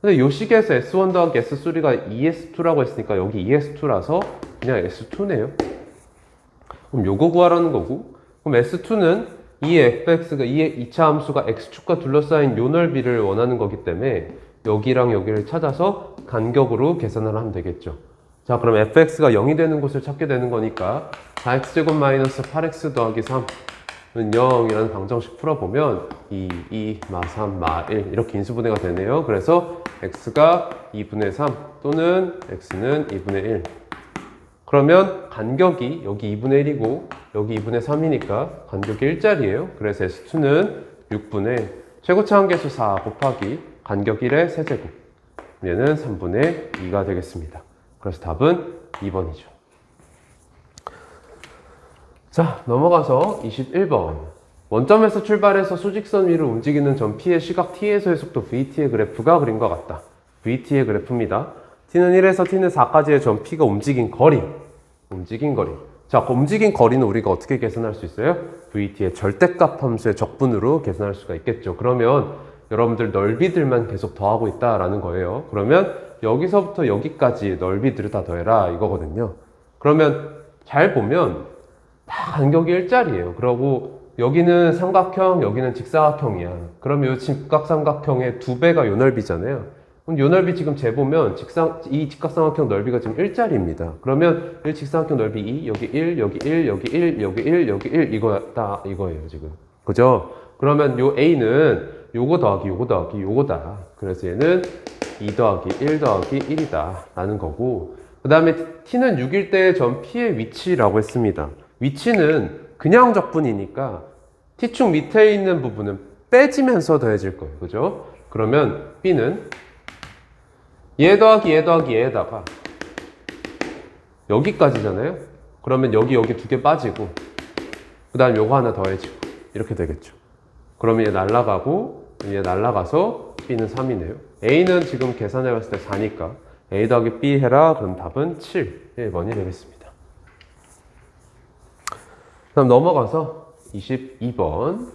A: 근데 이 식에서 s1 더하기 s3가 2s2라고 했으니까 여기 2s2라서 그냥 s2네요. 그럼 요거 구하라는 거고, 그럼 S2는 이 fx가, 이 2차 함수가 x축과 둘러싸인 요 넓이를 원하는 거기 때문에 여기랑 여기를 찾아서 간격으로 계산을 하면 되겠죠. 자, 그럼 fx가 0이 되는 곳을 찾게 되는 거니까 4x제곱 마이너스 8x 더하기 3은 0이라는 방정식 풀어보면 2, 마 3, 마 1 이렇게 인수분해가 되네요. 그래서 x가 2분의 3 또는 x는 2분의 1 그러면 간격이 여기 2분의 1이고 여기 2분의 3이니까 간격이 1짜리예요. 그래서 S2는 6분의 최고차 한계수 4 곱하기 간격 1의 세제곱 얘는 3분의 2가 되겠습니다. 그래서 답은 2번이죠. 자, 넘어가서 21번 원점에서 출발해서 수직선 위를 움직이는 점 P의 시각 T에서의 속도 VT의 그래프가 그림과 같다. VT의 그래프입니다. t는 1에서 t는 4까지의 점 P가 움직인 거리. 자, 그 움직인 거리는 우리가 어떻게 계산할 수 있어요? VT의 절대값 함수의 적분으로 계산할 수가 있겠죠. 그러면 여러분들 넓이들만 계속 더하고 있다라는 거예요. 그러면 여기서부터 여기까지 넓이들을 다 더해라 이거거든요. 그러면 잘 보면 다 간격이 1짜리예요. 그러고 여기는 삼각형, 여기는 직사각형이야. 그러면 이 직각삼각형의 2배가 요 넓이잖아요. 그럼 요 넓이 지금 재보면 이 직각삼각형 넓이가 지금 1짜리입니다. 그러면 이 직사각형 넓이 2, 여기 1, 여기 1, 여기 1, 여기 1, 여기 1 이거예요 지금. 그죠? 그러면 요 A는 요거 더하기 요거 더하기 요거다. 그래서 얘는 2 더하기 1 더하기 1이다 라는 거고 그 다음에 T는 6일 때의 점 P의 위치라고 했습니다. 위치는 그냥 적분이니까 T축 밑에 있는 부분은 빼지면서 더해질 거예요. 그죠? 그러면 B는 얘 더하기 얘 더하기 얘에다가 여기까지잖아요. 그러면 여기 두 개 빠지고 그 다음 요거 하나 더해지고 이렇게 되겠죠. 그러면 얘 날라가고 얘 날라가서 B는 3이네요. A는 지금 계산해 봤을 때 4니까 A 더하기 B 해라. 그럼 답은 7, 1번이 되겠습니다. 그럼 넘어가서 22번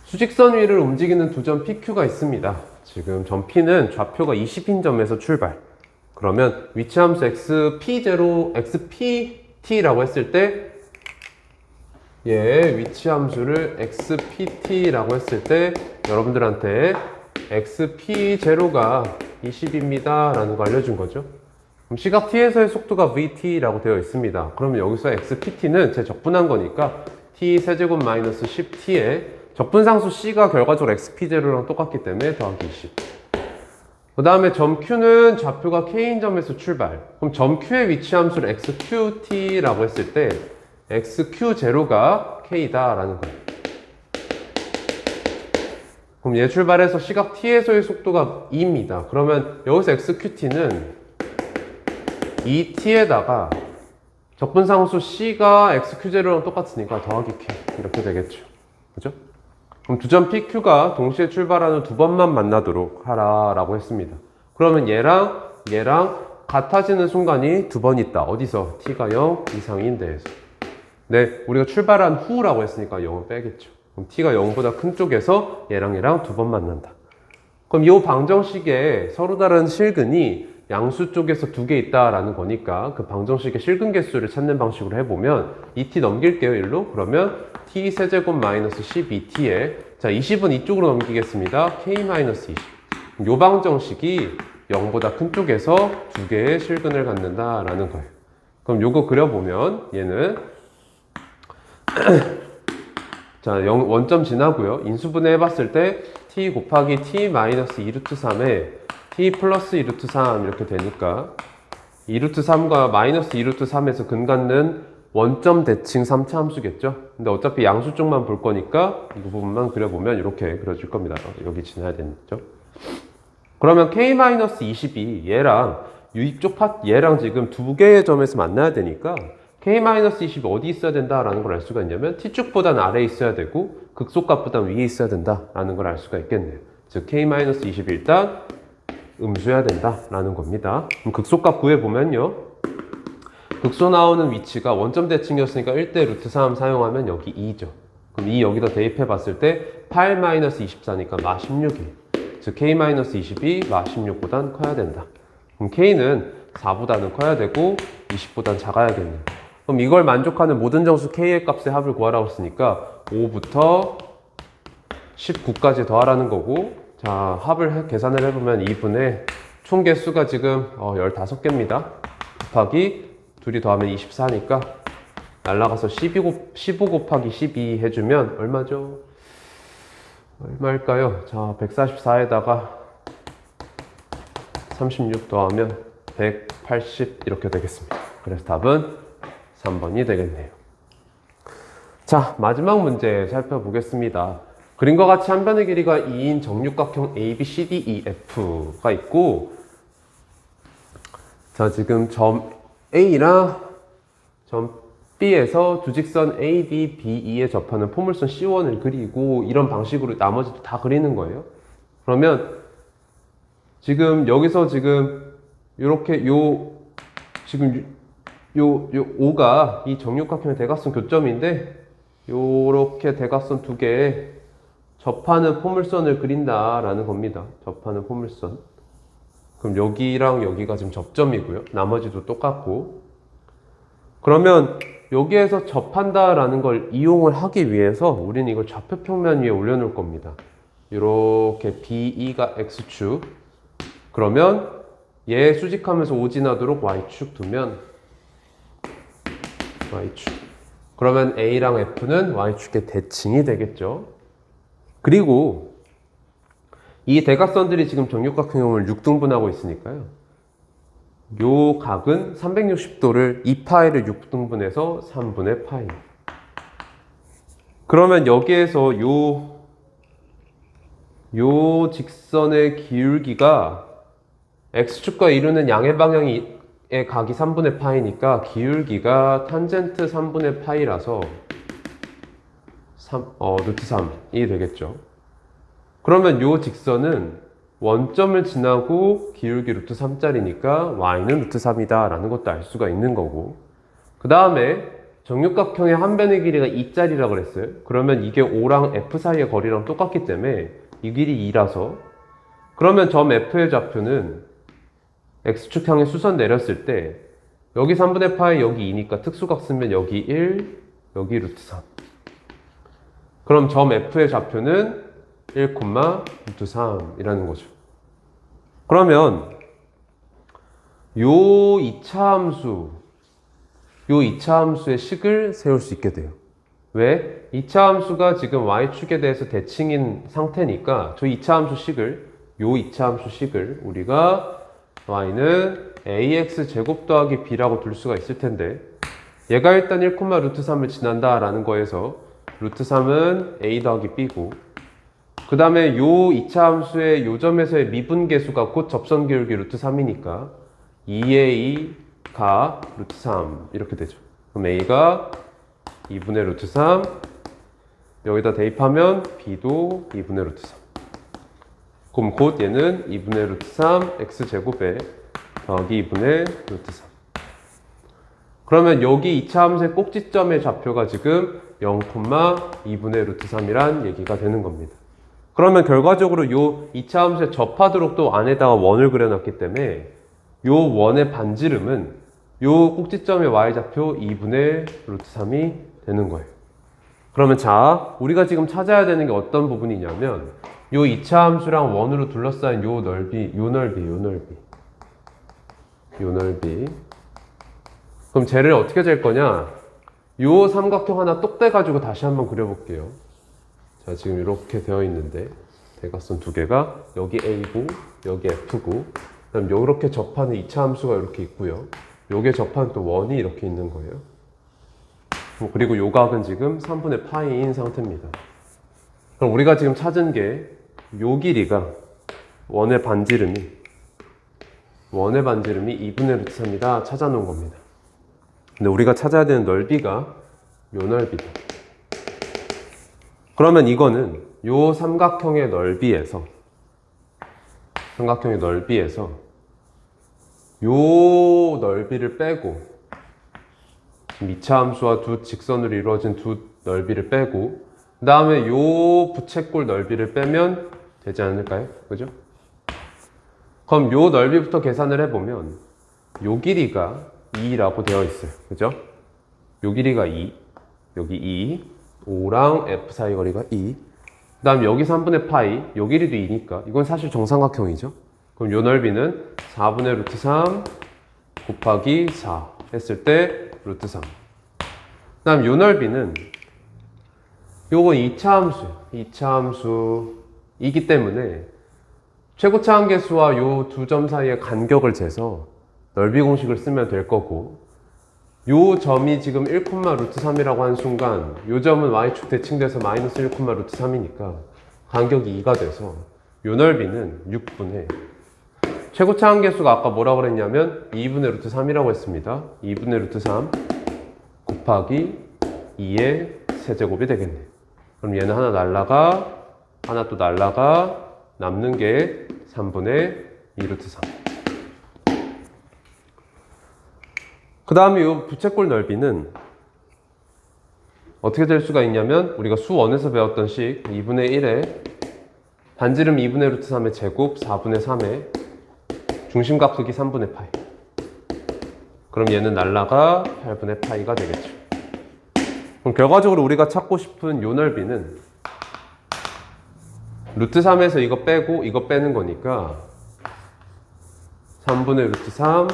A: 수직선 위를 움직이는 두 점 PQ가 있습니다. 지금 점 P는 좌표가 20인 점에서 출발. 그러면 위치함수 XP0, XPT라고 했을 때 위치함수를 XPT라고 했을 때 여러분들한테 XP0가 20입니다 라는 거 알려준 거죠. 그럼 시각 T에서의 속도가 VT라고 되어 있습니다. 그러면 여기서 XPT는 제 적분한 거니까 T 세제곱 마이너스 10T에 적분상수 C가 결과적으로 XP0랑 똑같기 때문에 더하기 20. 그 다음에 점 Q는 좌표가 K인 점에서 출발. 그럼 점 Q의 위치 함수를 XQT라고 했을 때 XQ0가 K다 라는 거예요. 그럼 얘 출발해서 시각 T에서의 속도가 2입니다. 그러면 여기서 XQT는 2T에다가 적분상수 C가 XQ0랑 똑같으니까 더하기 K 이렇게 되겠죠. 그죠? 그럼 두 점 PQ가 동시에 출발하는 두 번만 만나도록 하라라고 했습니다. 그러면 얘랑 같아지는 순간이 두 번 있다. 어디서? t가 0 이상인 데에서. 네, 우리가 출발한 후라고 했으니까 0을 빼겠죠. 그럼 t가 0보다 큰 쪽에서 얘랑 두 번 만난다. 그럼 이 방정식에 서로 다른 실근이 양수 쪽에서 두 개 있다라는 거니까 그 방정식의 실근 개수를 찾는 방식으로 해보면 2t 넘길게요, 일로. 그러면 t 세제곱 마이너스 12t에 자 20은 이쪽으로 넘기겠습니다. k 마이너스 20. 이 방정식이 0보다 큰 쪽에서 두 개의 실근을 갖는다라는 거예요. 그럼 요거 그려보면 얘는 자 원점 지나고요. 인수분해 해봤을 때 t 곱하기 t 마이너스 2루트 3에 t 플러스 2루트 3 이렇게 되니까 2루트 3과 마이너스 2루트 3에서 근 갖는 원점 대칭 3차 함수겠죠. 근데 어차피 양수 쪽만 볼 거니까 이 부분만 그려보면 이렇게 그려줄 겁니다. 여기 지나야 되겠죠. 그러면 k-22 얘랑 이쪽 얘랑 지금 두 개의 점에서 만나야 되니까 k-20이 어디 있어야 된다라는 걸 알 수가 있냐면 t축보단 아래에 있어야 되고 극소값보단 위에 있어야 된다라는 걸 알 수가 있겠네요. 즉 k-20이 일단 음수해야 된다라는 겁니다. 그럼 극소값 구해보면요. 극소 나오는 위치가 원점 대칭이었으니까 1대 루트 3 사용하면 여기 2죠. 그럼 2 여기다 대입해 봤을 때 8-24니까 마 16이에요. 즉 k-22 마 16보단 커야 된다. 그럼 k는 4보다는 커야 되고 20보단 작아야겠네요. 그럼 이걸 만족하는 모든 정수 k의 값의 합을 구하라고 했으니까 5부터 19까지 더하라는 거고 자 합을 계산을 해보면 2분의 총 개수가 지금 15개입니다. 곱하기 둘이 더하면 24니까 날라가서 15 곱하기 12 해주면 얼마죠? 얼마일까요? 자 144에다가 36 더하면 180 이렇게 되겠습니다. 그래서 답은 3번이 되겠네요. 자 마지막 문제 살펴보겠습니다. 그림과 같이 한 변의 길이가 2인 정육각형 ABCDEF가 있고 자 지금 점 A랑 점 B에서 두 직선 AD, BE에 접하는 포물선 C1을 그리고 이런 방식으로 나머지도 다 그리는 거예요. 그러면 지금 여기서 지금 이렇게 지금 요 5가 이 정육각형의 대각선 교점인데 요렇게 대각선 두 개에 접하는 포물선을 그린다라는 겁니다. 접하는 포물선. 그럼 여기랑 여기가 지금 접점이고요. 나머지도 똑같고. 그러면 여기에서 접한다라는 걸 이용을 하기 위해서 우리는 이걸 좌표 평면 위에 올려놓을 겁니다. 이렇게 BE가 X축. 그러면 얘 수직하면서 O 지나도록 Y축 두면 Y축. 그러면 A랑 F는 Y축의 대칭이 되겠죠. 그리고 이 대각선들이 지금 정육각형을 6등분하고 있으니까요. 요 각은 360도를 2파이를 6등분해서 3분의 파이. 그러면 여기에서 요 직선의 기울기가 X축과 이루는 양의 방향의 각이 3분의 파이니까 기울기가 탄젠트 3분의 파이라서 루트 3이 되겠죠. 그러면 요 직선은 원점을 지나고 기울기 루트 3짜리니까 y는 루트 3이다 라는 것도 알 수가 있는 거고 그 다음에 정육각형의 한 변의 길이가 2짜리라고 그랬어요. 그러면 이게 O랑 F 사이의 거리랑 똑같기 때문에 이 길이 2라서 그러면 점 F의 좌표는 X축 향해 수선 내렸을 때 여기 3분의 파이 여기 2니까 특수각 쓰면 여기 1 여기 루트 3 그럼 점 F의 좌표는 1, 루트 3이라는 거죠. 그러면 요 2차 함수의 식을 세울 수 있게 돼요. 왜? 2차 함수가 지금 y축에 대해서 대칭인 상태니까 저 2차 함수 식을 요 2차 함수 식을 우리가 y는 ax 제곱 더하기 b라고 둘 수가 있을 텐데 얘가 일단 1, 루트 3을 지난다 라는 거에서 루트 3은 a 더하기 b고 그 다음에 요 2차 함수의 요 점에서의 미분계수가 곧 접선 기울기 루트 3이니까 2a가 루트 3 이렇게 되죠. 그럼 a가 2분의 루트 3 여기다 대입하면 b도 2분의 루트 3. 그럼 곧 얘는 2분의 루트 3 x제곱에 더하기 2분의 루트 3. 그러면 여기 2차 함수의 꼭지점의 좌표가 지금 0,2분의 루트 3이란 얘기가 되는 겁니다. 그러면 결과적으로 요 2차 함수에 접하도록 또 안에다가 원을 그려놨기 때문에 요 원의 반지름은 요 꼭지점의 y좌표 2분의 루트 3이 되는 거예요. 그러면 자, 우리가 지금 찾아야 되는 게 어떤 부분이냐면 요 2차 함수랑 원으로 둘러싸인 요 넓이, 요 넓이. 그럼 쟤를 어떻게 잴 거냐? 요 삼각형 하나 똑 떼가지고 다시 한번 그려볼게요. 자, 지금 이렇게 되어 있는데 대각선 두 개가 여기 A고 여기 F고 그다음 요렇게 접하는 2차 함수가 이렇게 있고요. 요게 접하는 또 원이 이렇게 있는 거예요. 그리고 요 각은 지금 3분의 파이인 상태입니다. 그럼 우리가 지금 찾은 게 요 길이가 원의 반지름이 2분의 루트 3이다 찾아놓은 겁니다. 근데 우리가 찾아야 되는 넓이가 요 넓이다. 그러면 이거는 요 삼각형의 넓이에서 요 넓이를 빼고 2차 함수와 두 직선으로 이루어진 두 넓이를 빼고 그 다음에 요 부채꼴 넓이를 빼면 되지 않을까요? 그죠? 그럼 요 넓이부터 계산을 해보면 요 길이가 2라고 되어 있어요. 그죠? 요 길이가 2, 여기 2, 5랑 F 사이 거리가 2. 그 다음 여기 3분의 파이, 요 길이도 2니까 이건 사실 정삼각형이죠. 그럼 요 넓이는 4분의 루트 3 곱하기 4 했을 때 루트 3. 그 다음 요 넓이는 요건 2차 함수예요. 2차 함수이기 때문에 최고차 한계수와 요 두 점 사이의 간격을 재서 넓이 공식을 쓰면 될 거고 요 점이 지금 1, 루트 3이라고 한 순간 요 점은 y축 대칭돼서 마이너스 1, 루트 3이니까 간격이 2가 돼서 요 넓이는 6분의 최고차 한계수가 아까 뭐라고 그랬냐면 2분의 루트 3이라고 했습니다. 2분의 루트 3 곱하기 2의 세제곱이 되겠네. 그럼 얘는 하나 날라가 하나 또 날라가 남는 게 3분의 2 루트 3. 그 다음에 이 부채꼴 넓이는 어떻게 될 수가 있냐면 우리가 수1에서 배웠던 식 2분의 1에 반지름 2분의 루트 3의 제곱 4분의 3의 중심각 크기 3분의 파이. 그럼 얘는 날라가 8분의 파이가 되겠죠. 그럼 결과적으로 우리가 찾고 싶은 요 넓이는 루트 3에서 이거 빼고 이거 빼는 거니까 3분의 루트 3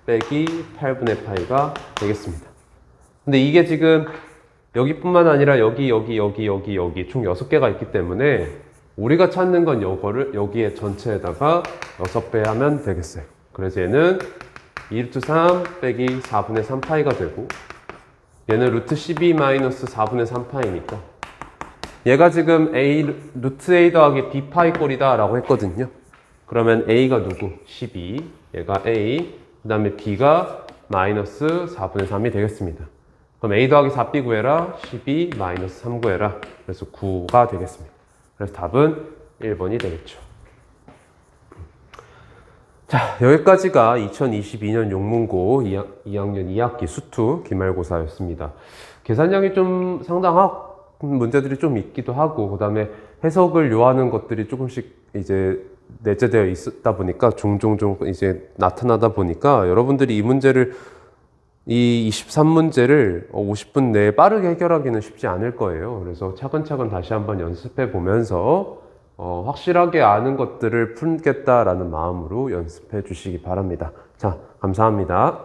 A: 빼기 8분의 파이가 되겠습니다. 근데 이게 지금 여기뿐만 아니라 여기 총 6개가 있기 때문에 우리가 찾는 건 요거를 여기에 전체에다가 6배 하면 되겠어요. 그래서 얘는 2루트 3 빼기 4분의 3파이가 되고 얘는 루트 12 마이너스 4분의 3파이니까 얘가 지금 루트 A 더하기 B 파이 꼴이다 라고 했거든요. 그러면 A가 누구? 12, 얘가 A, 그 다음에 B가 마이너스 4분의 3이 되겠습니다. 그럼 A 더하기 4B 구해라, 12 마이너스 3 구해라. 그래서 9가 되겠습니다. 그래서 답은 1번이 되겠죠. 자, 여기까지가 2022년 용문고 2학년 2학기 수투 기말고사였습니다. 계산량이 좀 상당한 문제들이 좀 있기도 하고, 그 다음에 해석을 요하는 것들이 조금씩 이제 내재되어 있다 보니까 종종 이제 나타나다 보니까 여러분들이 이 문제를 이 23문제를 50분 내에 빠르게 해결하기는 쉽지 않을 거예요. 그래서 차근차근 다시 한번 연습해 보면서 확실하게 아는 것들을 풀겠다라는 마음으로 연습해 주시기 바랍니다. 자, 감사합니다.